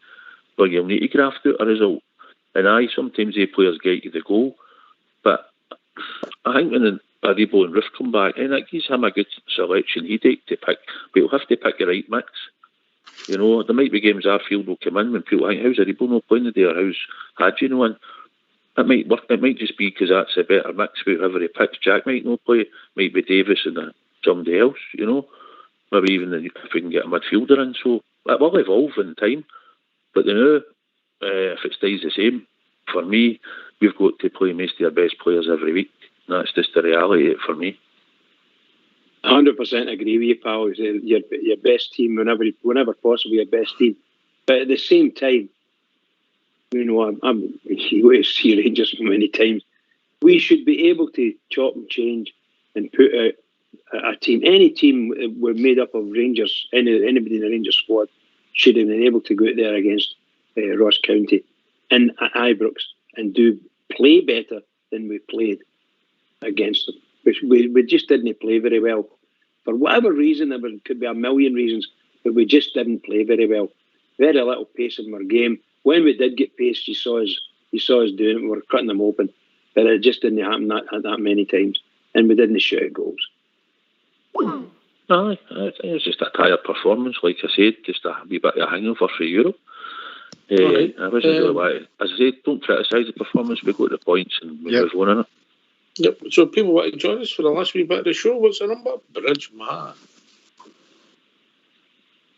but you'll need to graft out a result. And sometimes the players get you the goal, but I think when Aribo and Roof come back, and that gives him a good selection he'd take to pick, but he'll have to pick the right mix. There might be games Arfield will come in when people think, how's Aribo not playing today, or how's Hadji no in? It might work, it might just be because that's a better mix for whoever he picks. Jack might not play, might be Davis and somebody else, maybe even if we can get a midfielder in. So it will evolve in time, but if it stays the same, for me, we've got to play most of our best players every week. That's just the reality for me. 100% agree with you, pal. Your best team whenever possible, your best team. But at the same time, I'm see Rangers many times. We should be able to chop and change and put out a team. Any team we're made up of Rangers, anybody in the Rangers squad should have been able to go out there against Ross County and Ibrox and play better than we played against them, which we just didn't play very well. For whatever reason, there could be a million reasons, but we just didn't play very well. Very little pace in our game. When we did get pace, you saw us doing it. We were cutting them open, but it just didn't happen that many times, and we didn't shoot at goals. Aye, it's just a tired performance, like I said, just a wee bit of a hangover for Europe. Right. I wasn't really why. As I said, don't criticise the performance. We got the points and we move on in it. Yep. So people want to join us for the last wee bit of the show. What's the number? Bridge man.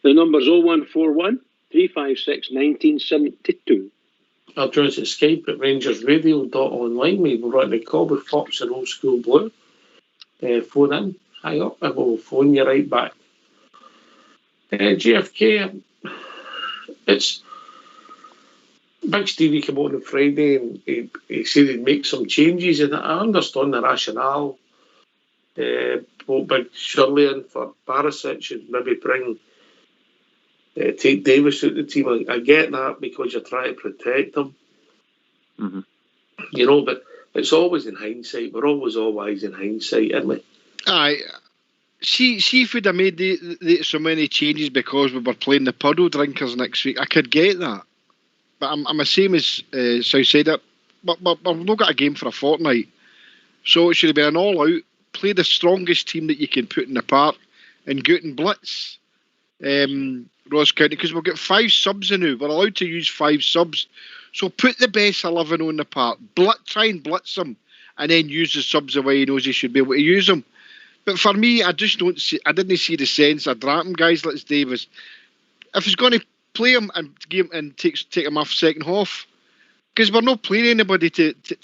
The number's 0141 356 1972. I'll join us at Skype at rangersradio.online. We're running a call with Fox and Old School Blue. Phone in, hang up, and we'll phone you right back. GFK, it's Big Stevie came on Friday and he said he'd make some changes, and I understand the rationale. Put Big Shirley in for Barisic and maybe take Davis out the team. I get that because you're trying to protect him. Mm-hmm. But it's always in hindsight. We're always in hindsight, aren't we? Aye. See if we'd have made so many changes because we were playing the puddle drinkers next week, I could get that. But I'm the same as Southside. But we've not got a game for a fortnight. So it should have been an all-out, play the strongest team that you can put in the park and go out and blitz Ross County, because we've got 5 subs now. We're allowed to use 5 subs. So put the best 11 on the park, try and blitz them, and then use the subs the way he knows he should be able to use them. But for me, I didn't see the sense of dropping guys like Davis. If he's going to play him and take him off second half, because we're not playing anybody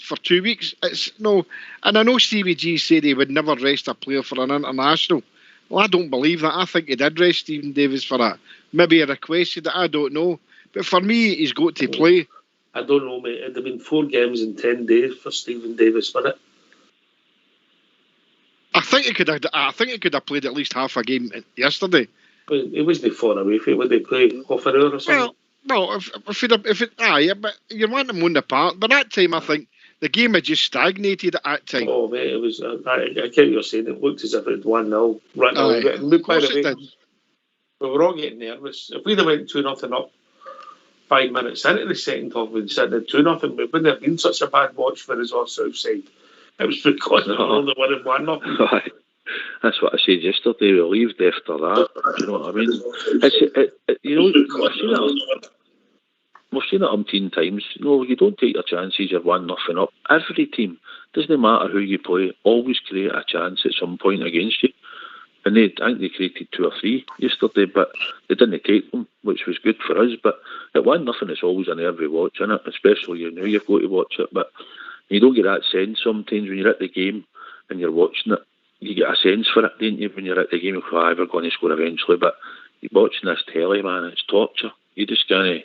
for 2 weeks. It's no, and I know Stevie G said he would never rest a player for an international, Well, I don't believe that. I think he did rest Stephen Davis for that. Maybe he requested it, I don't know. But for me, he's got to play. I don't know, mate. It'd have been 4 games in 10 days for Stephen Davis, wouldn't it? I think he could have played at least half a game yesterday. But it wasn't far away from it. Would they play half an hour or something? Well, but you want him on the part. But that time, I think the game had just stagnated at that time. Oh, mate, it was. I get what you're saying. It looked as if it had 1-0 right now. We were all getting nervous. If we'd have went 2-0 up 5 minutes into the second half, we'd said 2-0. We wouldn't have been such a bad watch for us on South side. It was because of all the winning 1-0. That's what I said yesterday. Relieved after that. You know what I mean? We've seen it umpteen times. You don't take your chances. You're 1-0 up. Every team, doesn't matter who you play, always create a chance at some point against you. And I think they created 2 or 3 yesterday, but they didn't take them, which was good for us. But at 1-0, it's always a nervy watch, isn't it? Especially you've got to watch it. But you don't get that sense sometimes when you're at the game and you're watching it. You get a sense for it, don't you? When you're at the game, you go, we're going to score eventually. But you're watching this telly, man, it's torture. You just can't.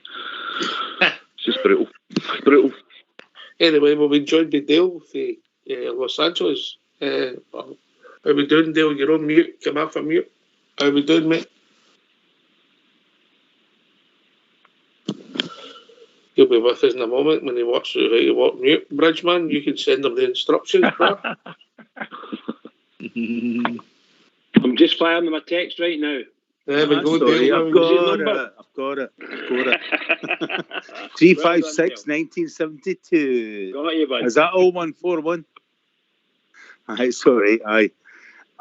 It's just brutal. It's brutal. Anyway, we've been joined by Dale for Los Angeles. How we doing, Dale? You're on mute. Come off of mute. How we doing, mate? He'll be with us in a moment when he watches how you walk mute. Bridgeman, you can send him the instructions, bro. I'm just firing my text right now. There we go, Dale. I've got it. 356 1972. Got you, bud. Is that 0141? Aye, sorry. Aye.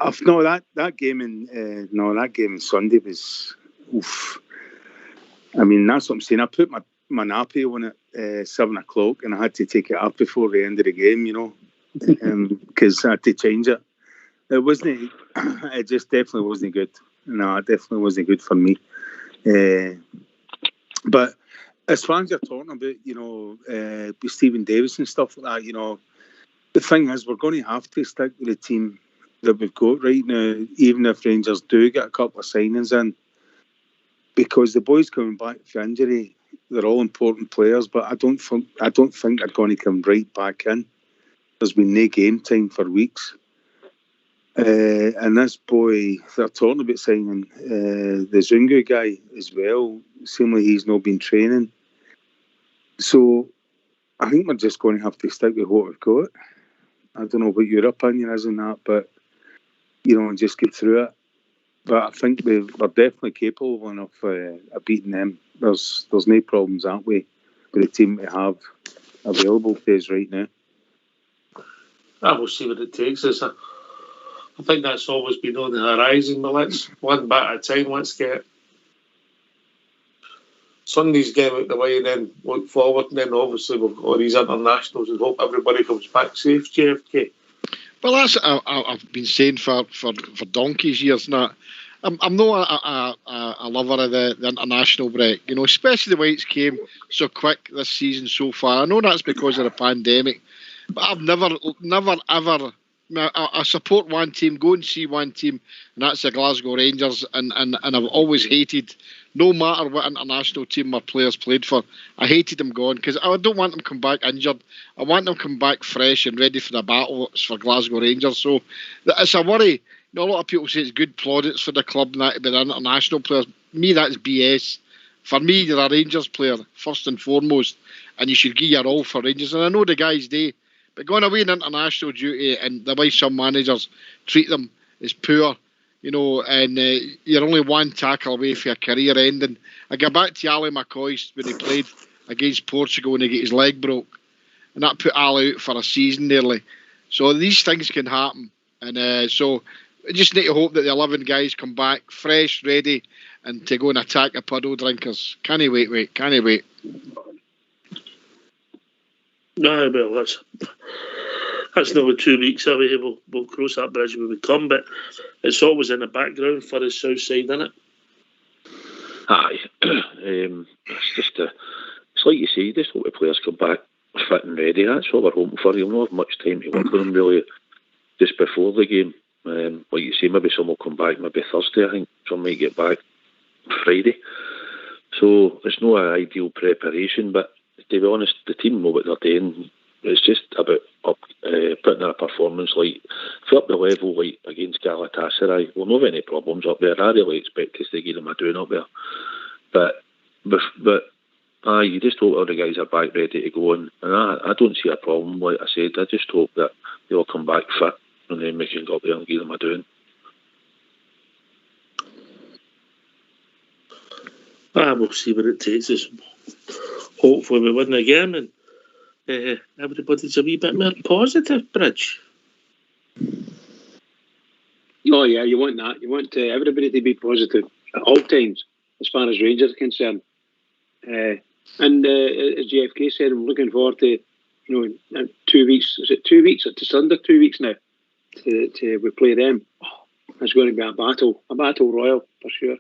That game in Sunday was oof. I mean, that's what I'm saying. I put my nappy on at 7 o'clock and I had to take it up before the end of the game, because I had to change it. It just definitely wasn't good. No, it definitely wasn't good for me. But as far as you're talking about, with Stephen Davis and stuff like that, the thing is, we're going to have to stick with the team that we've got right now, even if Rangers do get a couple of signings in, because the boys coming back from injury, they're all important players, but I don't think they're going to come right back in. There's been no game time for weeks. And this boy, they're talking about signing the Zungu guy as well. Seemingly he's not been training. So I think we're just going to have to stick with what we've got. I don't know what your opinion is on that, but, and just get through it. But I think we're definitely capable enough of beating them. There's no problems, aren't we, with the team we have available to us right now. We'll see what it takes us. I think that's always been on the horizon, but let's one bit at a time. Let's get Sunday's game out the way and then look forward. And then obviously we've got all these internationals and hope everybody comes back safe, JFK. Well, that's I've been saying for donkey's years now. I'm not a lover of the international break, especially the way it's came so quick this season so far. I know that's because of the pandemic, but I've never ever. I support one team, go and see one team, and that's the Glasgow Rangers. And I've always hated, no matter what international team my players played for, I hated them gone because I don't want them come back injured. I want them come back fresh and ready for the battle. It's for Glasgow Rangers, so it's a worry. A lot of people say it's good plaudits for the club and that to be the international players. Me, that's BS. For me, you're a Rangers player first and foremost, and you should give your all for Rangers. And I know the guys do. But going away in international duty and the way some managers treat them is poor, and you're only one tackle away from your career ending. I go back to Ali McCoy when he played against Portugal and he got his leg broke. And that put Ali out for a season nearly. So these things can happen. And so I just need to hope that the 11 guys come back fresh, ready, and to go and attack the puddle drinkers. Can't wait. No, well, that's another 2 weeks away. We'll cross that bridge when we come, but it's always in the background for the south side, isn't it? Aye. It's just it's like you say, you just hope the players come back fit and ready. That's what we're hoping for. You'll not have much time to work with them really just before the game. Like you say, maybe some will come back maybe Thursday. I think some might get back Friday. So it's no an ideal preparation, but to be honest, the team know what they're doing. It's just about putting in a performance like up the level like against Galatasaray. We'll not have any problems up there. I really expect us to give them a doing up there. But you just hope all the guys are back ready to go on. And I don't see a problem, like I said. I just hope that they'll come back fit and then we can go up there and give them a doing. We'll see where it takes us. Hopefully we win again and everybody's a wee bit more positive, Bridge. Oh yeah, you want that. You want everybody to be positive at all times, as far as Rangers are concerned. And as JFK said, I'm looking forward to 2 weeks. Is it 2 weeks? It's under 2 weeks now. To we play them. It's going to be a battle royal for sure.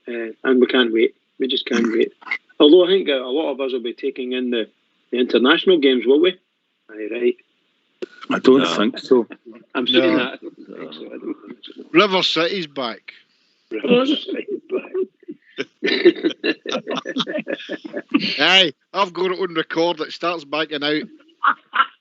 And we can't wait. We just can't wait. Although I think a lot of us will be taking in the international games, will we? Aye, right. I don't think so. I'm saying that. I don't think so. River City's back. River City's back. Aye, I've got it on record. It starts backing out.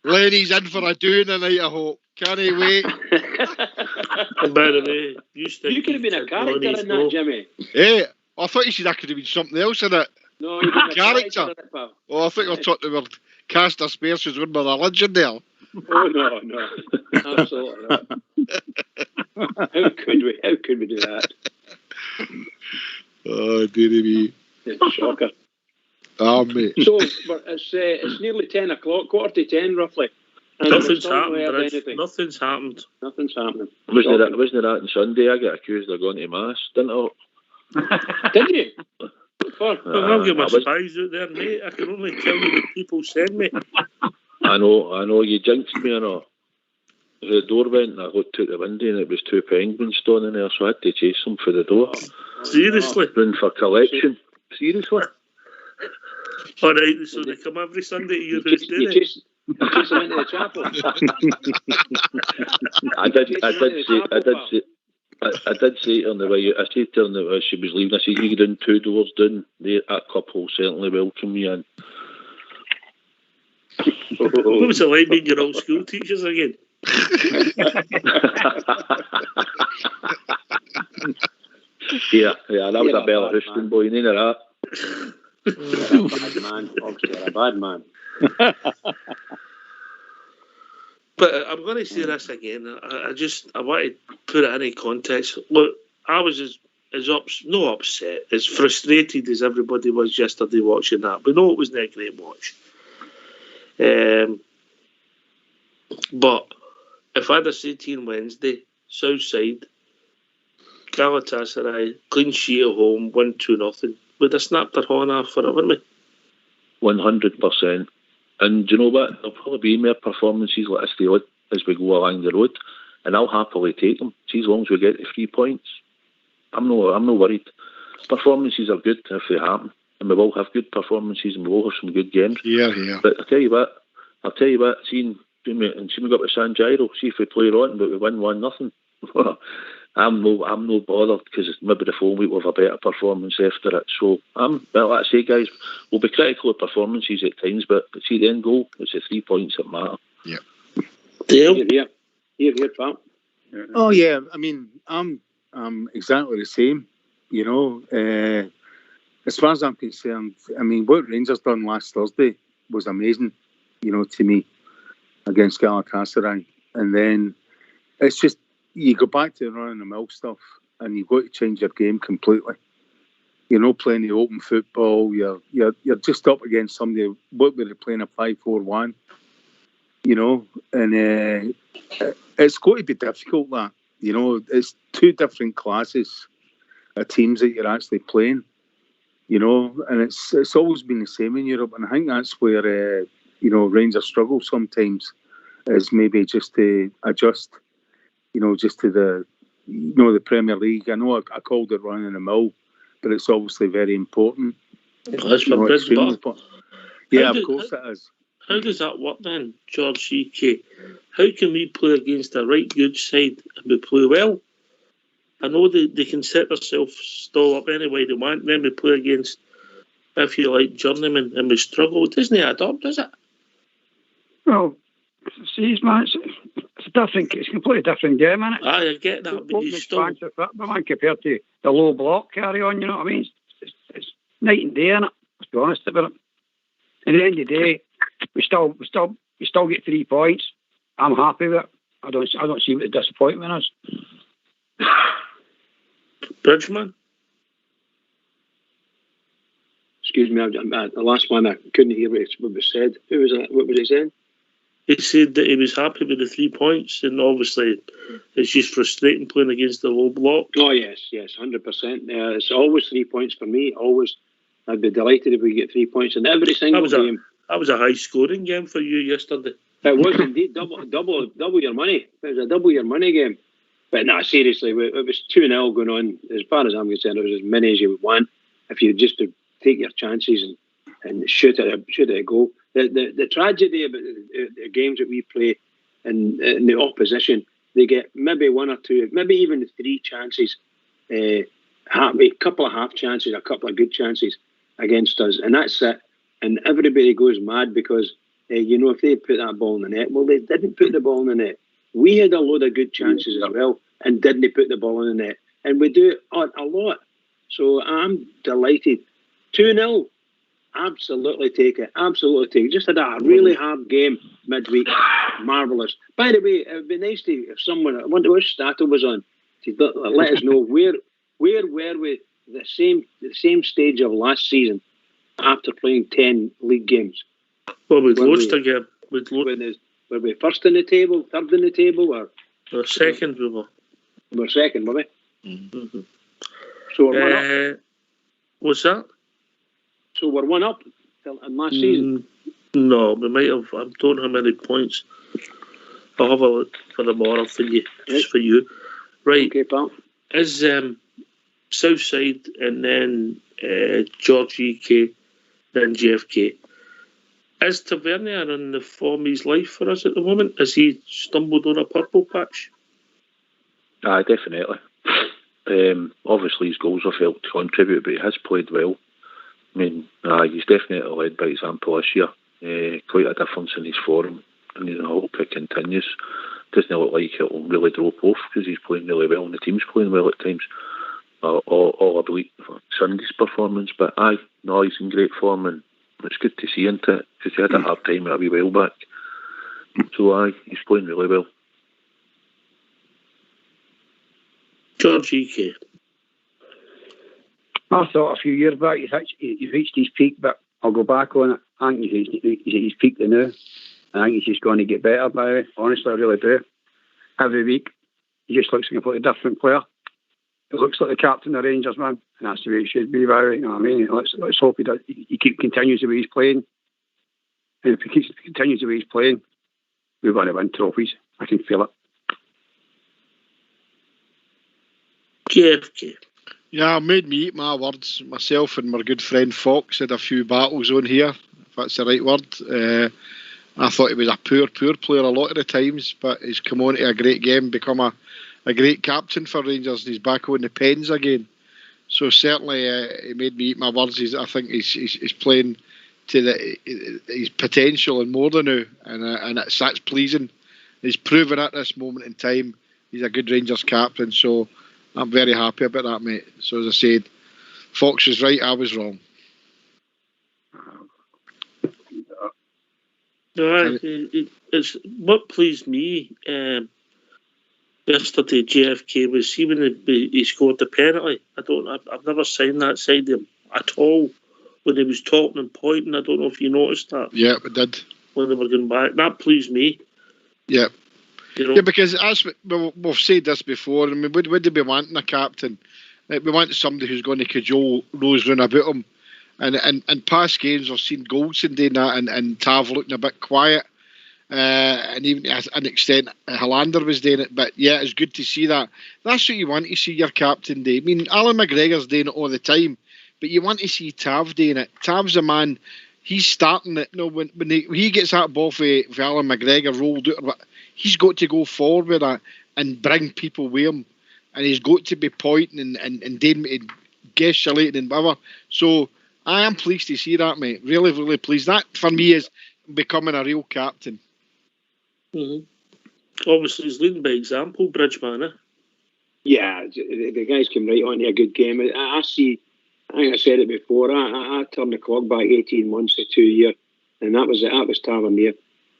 Lenny's in for a doing tonight, I hope. Can't he wait? And by the way, you could have been a character in that, Jimmy. Hey, I thought you said I could have been something else in it. No, you've been a character in it, pal. Oh, I think I thought they were cast aspersions on my religion there. Oh, no. Absolutely not. How could we do that? Oh, dearie me. Shocker. Oh, mate. So, it's nearly 10 o'clock, 9:45 roughly. Nothing's happened. Nothing's happened. Nothing's happening. Wasn't that on Sunday? I got accused of going to mass, didn't I? Did you? I've got my spies out there, mate. I can only tell you what people send me. I know. You jinxed me, or not. The door went and I looked out the window and it was 2 penguins standing there, so I had to chase them for the door. Seriously? Run for collection. Seriously? All right, so they come every Sunday to your house, do they? You chase them into the chapel. I did say to her on the way. I said to her as she was leaving, I said, "You get in 2 doors down. That couple certainly welcome you in." What was it like being your old school teachers again? yeah, that was a Bella Houston boy, you know that. A bad man. But I'm going to say this again. I want to put it in context. Look, I was not upset, as frustrated as everybody was yesterday watching that. We know it wasn't a great watch. But if I'd have said to you on Wednesday, Southside, Galatasaray, clean sheet at home, 1-2-0, we'd have snapped our horn off for it, wouldn't we? 100%. And do you know what? There'll probably be more performances like this as we go along the road, and I'll happily take them. See, as long as we get the 3 points, I'm no worried. Performances are good if they happen, and we will have good performances and we will have some good games. Yeah. But I'll tell you what. Seeing we got to San Jairo, see if we play on, but we win 1-0. I'm no bothered because maybe the full week we'll have a better performance after it. So like I say, guys, we'll be critical of performances at times, but see the end goal, it's the 3 points that matter. Yeah. Here, pal. Oh yeah, I mean, I'm exactly the same. As far as I'm concerned, I mean, what Rangers done last Thursday was amazing. To me, against Galatasaray, and then it's just. You go back to the run-of-the-mill stuff and you've got to change your game completely. You're not playing the open football. You're just up against somebody. What were they playing, a 5-4-1? And it's got to be difficult, that. It's 2 different classes of teams that you're actually playing. And it's always been the same in Europe. And I think that's where, Rangers struggle sometimes, is maybe just to adjust. Just to the Premier League. I know I called it running the mill, but it's obviously very important. Extremely important. Yeah, of course it is. How does that work then, George CK? How can we play against a right good side and we play well. I know they can set themselves still up any way they want. Then we play against, if you like, journeymen, and we struggle. It doesn't add up, does it? Well, see, man, it's different. It's a completely different game, isn't it? Aye, I get that, but you still... Man, compared to the low block carry on, you know what I mean? It's night and day, innit? Let's be honest about it. At the end of the day, we still get 3 points. I'm happy with it. I don't see what the disappointment is. Bridgman? Excuse me, the last one I couldn't hear what was said. What was he saying? He said that he was happy with the 3 points, and obviously it's just frustrating playing against the low block. Oh yes, 100%. It's always 3 points for me. Always, I'd be delighted if we get 3 points in every single game. That was a high scoring game for you yesterday. It was indeed double your money. It was a double your money game. But no, seriously, it was 2-0 going on. As far as I'm concerned, it was as many as you would want if you just to take your chances and shoot at a goal. The tragedy about the games that we play in the opposition, they get maybe 1 or 2, maybe even 3 chances, a couple of half chances, a couple of good chances against us, and that's it. And everybody goes mad because, if they put that ball in the net, well, they didn't put the ball in the net. We had a load of good chances as well and didn't put the ball in the net. And we do it a lot. So I'm delighted. 2-0. Absolutely take it. Absolutely take it. Just had a really hard game midweek. Marvellous. By the way, it would be nice if someone, I wonder what Stato was on, to let us know where were we the same stage of last season after playing 10 league games. Well, we'd lost again. Were we first in the table, third in the table, or? We're second, we were. We're second, were we? Mm-hmm. So we're 1 up. What's that? So we're 1 up in last season? No, we might have. I don't know how many points. I'll have a look for the moral for you. Just for you. Right. Okay, pal. Is Southside and then George EK, then JFK. Is Tavernier in the form of his life for us at the moment? Has he stumbled on a purple patch? Aye, definitely. Obviously, his goals have helped contribute, but he has played well. I mean, he's definitely led by example this year. Quite a difference in his form, and I hope it continues. Doesn't look like it'll really drop off because he's playing really well and the team's playing well at times. All I believe Sunday's performance, but he's in great form and it's good to see into it because he had a hard time a wee while back. So he's playing really well. George EK. I thought a few years back he's reached his peak, but I'll go back on it. I think he's at his peak now. I think he's just going to get better, by the way. Honestly, I really do. Every week, he just looks like a completely different player. He looks like the captain of Rangers, man, and that's the way it should be, by the way. You know what I mean? Let's hope he continues the way he's playing. And if he continues the way he's playing, we're going to win trophies. I can feel it. JFK. Yeah, I made me eat my words. Myself and my good friend Fox had a few battles on here, if that's the right word. I thought he was a poor player a lot of the times, but he's come on to a great game, become a great captain for Rangers, and he's back on the pens again. So certainly he made me eat my words. I think he's playing to his potential and more than now, and that's pleasing. He's proven at this moment in time he's a good Rangers captain, so I'm very happy about that, mate. So as I said, Fox was right, I was wrong. No, it's what pleased me yesterday. JFK was see when he scored the penalty. I've never seen that side of him at all. When he was talking and pointing, I don't know if you noticed that. Yeah, we did. When they were going back, that pleased me. Yeah. You know? Yeah, because as we've said this before, I mean, would they be wanting a captain? Like, we want somebody who's going to cajole Rose round about him. And past games, I've seen Goldson doing that and Tav looking a bit quiet. And even to an extent, Hollander was doing it. But yeah, it's good to see that. That's what you want to see your captain do. I mean, Alan McGregor's doing it all the time, but you want to see Tav doing it. Tav's a man, he's starting it. No, when he gets that ball for Alan McGregor rolled out, he's got to go forward with that. and bring people with him. And he's got to be pointing and gesticulating and whatever. So I am pleased to see that, mate. Really, really pleased. That, for me, is becoming a real captain. Mm-hmm. Obviously, he's leading by example, Bridgeman, eh? Yeah, the guys came right on to a good game. I see, I think I said it before, I turned the clock back 18 months to 2 years, and that was Tavernier.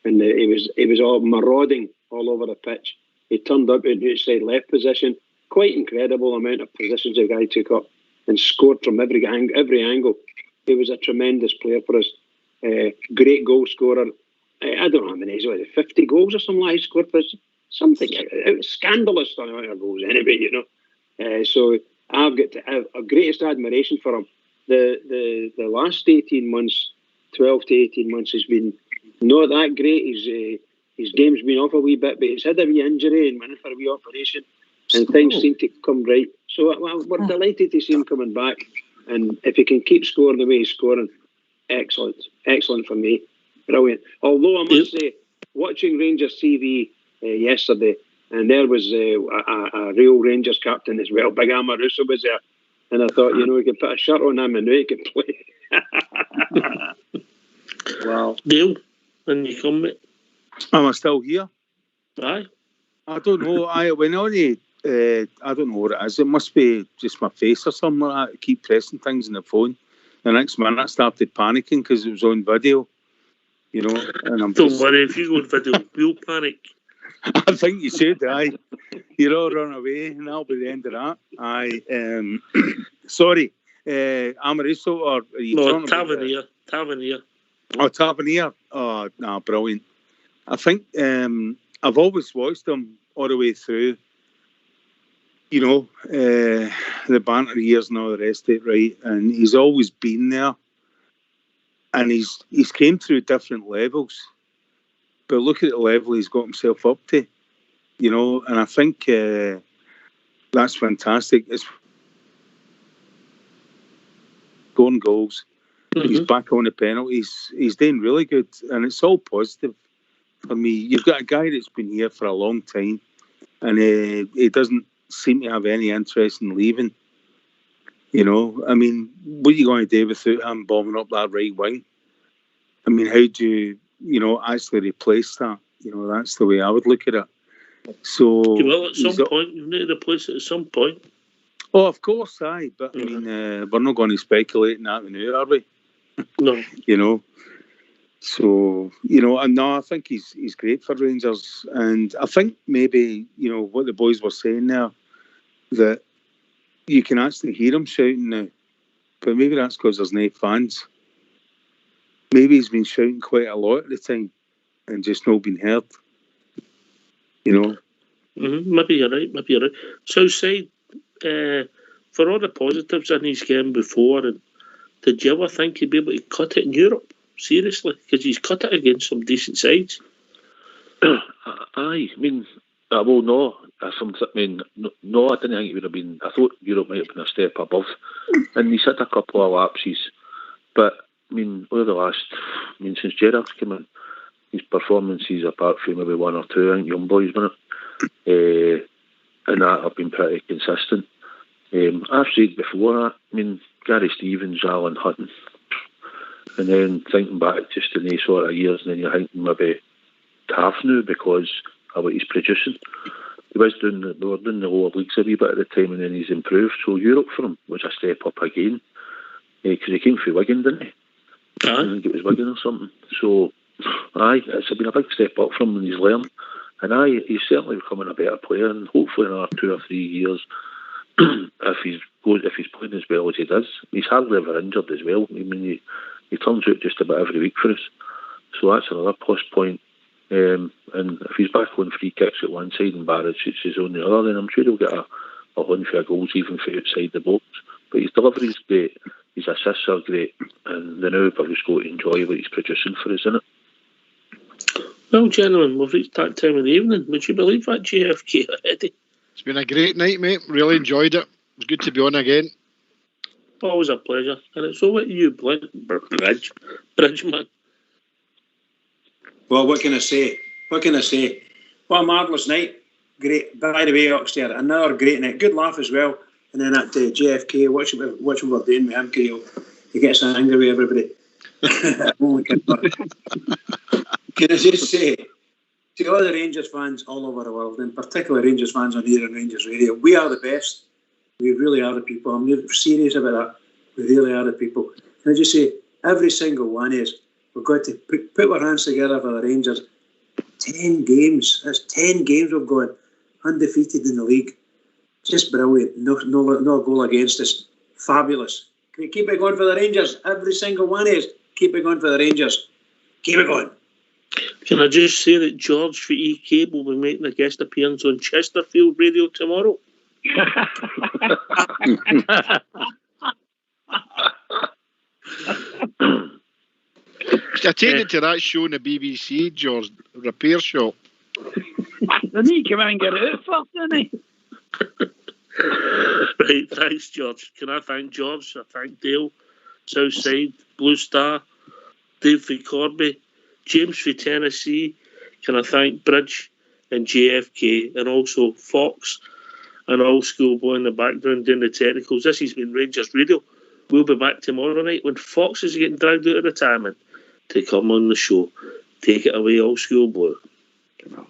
And he was all marauding all over the pitch. He turned up in the outside left position. Quite incredible amount of positions the guy took up and scored from every angle. He was a tremendous player for us. Great goal scorer. I don't know how many, 50 goals or something like he scored for us. Something. It was scandalous on amount of goals anyway, you know. So I've got a greatest admiration for him. The last 18 months, 12 to 18 months has been not that great. His game's been off a wee bit, but he's had a wee injury and went for a wee operation. And things seem to come right. So we're delighted to see him coming back. And if he can keep scoring the way he's scoring, excellent. Excellent for me. Brilliant. Although I must say, watching Rangers TV yesterday, and there was a real Rangers captain as well, Big Amaruso was there. And I thought, we could put a shirt on him and he could play. Wow. Dale, when you come, mate? Am I still here? Aye. I don't know. I went on I don't know what it is. It must be just my face or something like that. I keep pressing things on the phone. The next minute I started panicking because it was on video. And I'm don't worry, if you go on video, we'll panic. I think you should, aye. You'll all run away and that'll be the end of that. Aye. Sorry. Amaruso or are you talking Tavernier. Tavernier. Oh, Tavernier. Oh, no, brilliant. I think I've always watched him all the way through. The banter years and all the rest of it, right? And he's always been there. And he's came through different levels. But look at the level he's got himself up to. And I think that's fantastic. It's scoring goals. Mm-hmm. He's back on the penalties. He's doing really good. And it's all positive for me. You've got a guy that's been here for a long time. And he doesn't seem to have any interest in leaving. I mean, what are you going to do without him bombing up that right wing? I mean, how do you, actually replace that? That's the way I would look at it. So, well, at some point, you need to replace it at some point. Oh, of course, aye. But, I mean, we're not going to speculate in that now, are we? No. So, and no, I think he's great for Rangers. And I think maybe, what the boys were saying there, that you can actually hear him shouting now. But maybe that's because there's no fans. Maybe he's been shouting quite a lot at the time and just not been heard. Mm-hmm. Maybe you're right. So, say, for all the positives in his game before, and did you ever think he'd be able to cut it in Europe? Seriously? Because he's cut it against some decent sides. Aye. I mean, well, no. No, I didn't think it would have been. I thought Europe might have been a step above. And he's had a couple of lapses. But, I mean, over the last, since Gerrard's come in, his performances, apart from maybe one or two, I think young boys, wasn't it? And that have been pretty consistent. I've said before, Gary Stevens, Alan Hutton, and then thinking back just in these sort of years, and then you're thinking maybe Tav now because of what he's producing. He was doing the lower leagues a wee bit at the time, and then he's improved. So Europe for him was a step up again, because he came through Wigan, didn't he? I think it was Wigan or something. So, it's been a big step up from him, and he's learned. And he's certainly becoming a better player, and hopefully in another 2 or 3 years, if he's playing as well as he does, he's hardly ever injured as well. I mean, he turns out just about every week for us. So that's another plus point. And if he's back on free kicks at one side and Barrett shoots his on the other, then I'm sure he'll get a handful of goals even from outside the box. But his delivery's great, his assists are great, and the now we've just got to enjoy what he's producing for us, innit? Well, gentlemen, we've reached that time of the evening. Would you believe that, JFK, Eddie? It's been a great night, mate. Really enjoyed it. It was good to be on again. Always a pleasure. And it's over to you, Bridgeman. Well, what can I say? What a marvellous night. great. By the way, Oxter, another great night. Good laugh as well. And then at JFK, watching what we're doing with him, Kyle. He gets angry with everybody. Can I just say, to all the Rangers fans all over the world, and particularly Rangers fans on here on Rangers Radio, we are the best. We really are the people. I'm serious about that. We really are the people. Can I just say, every single one is, we've got to put our hands together for the Rangers. 10 games. That's 10 games we've gone undefeated in the league. Just brilliant. No goal against us. Fabulous. Can we keep it going for the Rangers? Every single one is. Keep it going for the Rangers. Keep it going. Can I just say that George for EK will be making a guest appearance on Chesterfield Radio tomorrow? I take it to that show on the BBC, George, Repair Shop. Didn't he come and get it out first, didn't he? Right, thanks, George. Can I thank George? I thank Dale, Southside, Blue Star, Dave for Corby, James for Tennessee. Can I thank Bridge and JFK, and also Fox and All Schoolboy in the background doing the technicals. This has been Rangers Radio. We'll be back tomorrow night when Fox is getting dragged out of retirement to come on the show. Take it away, All Schoolboy. Come on.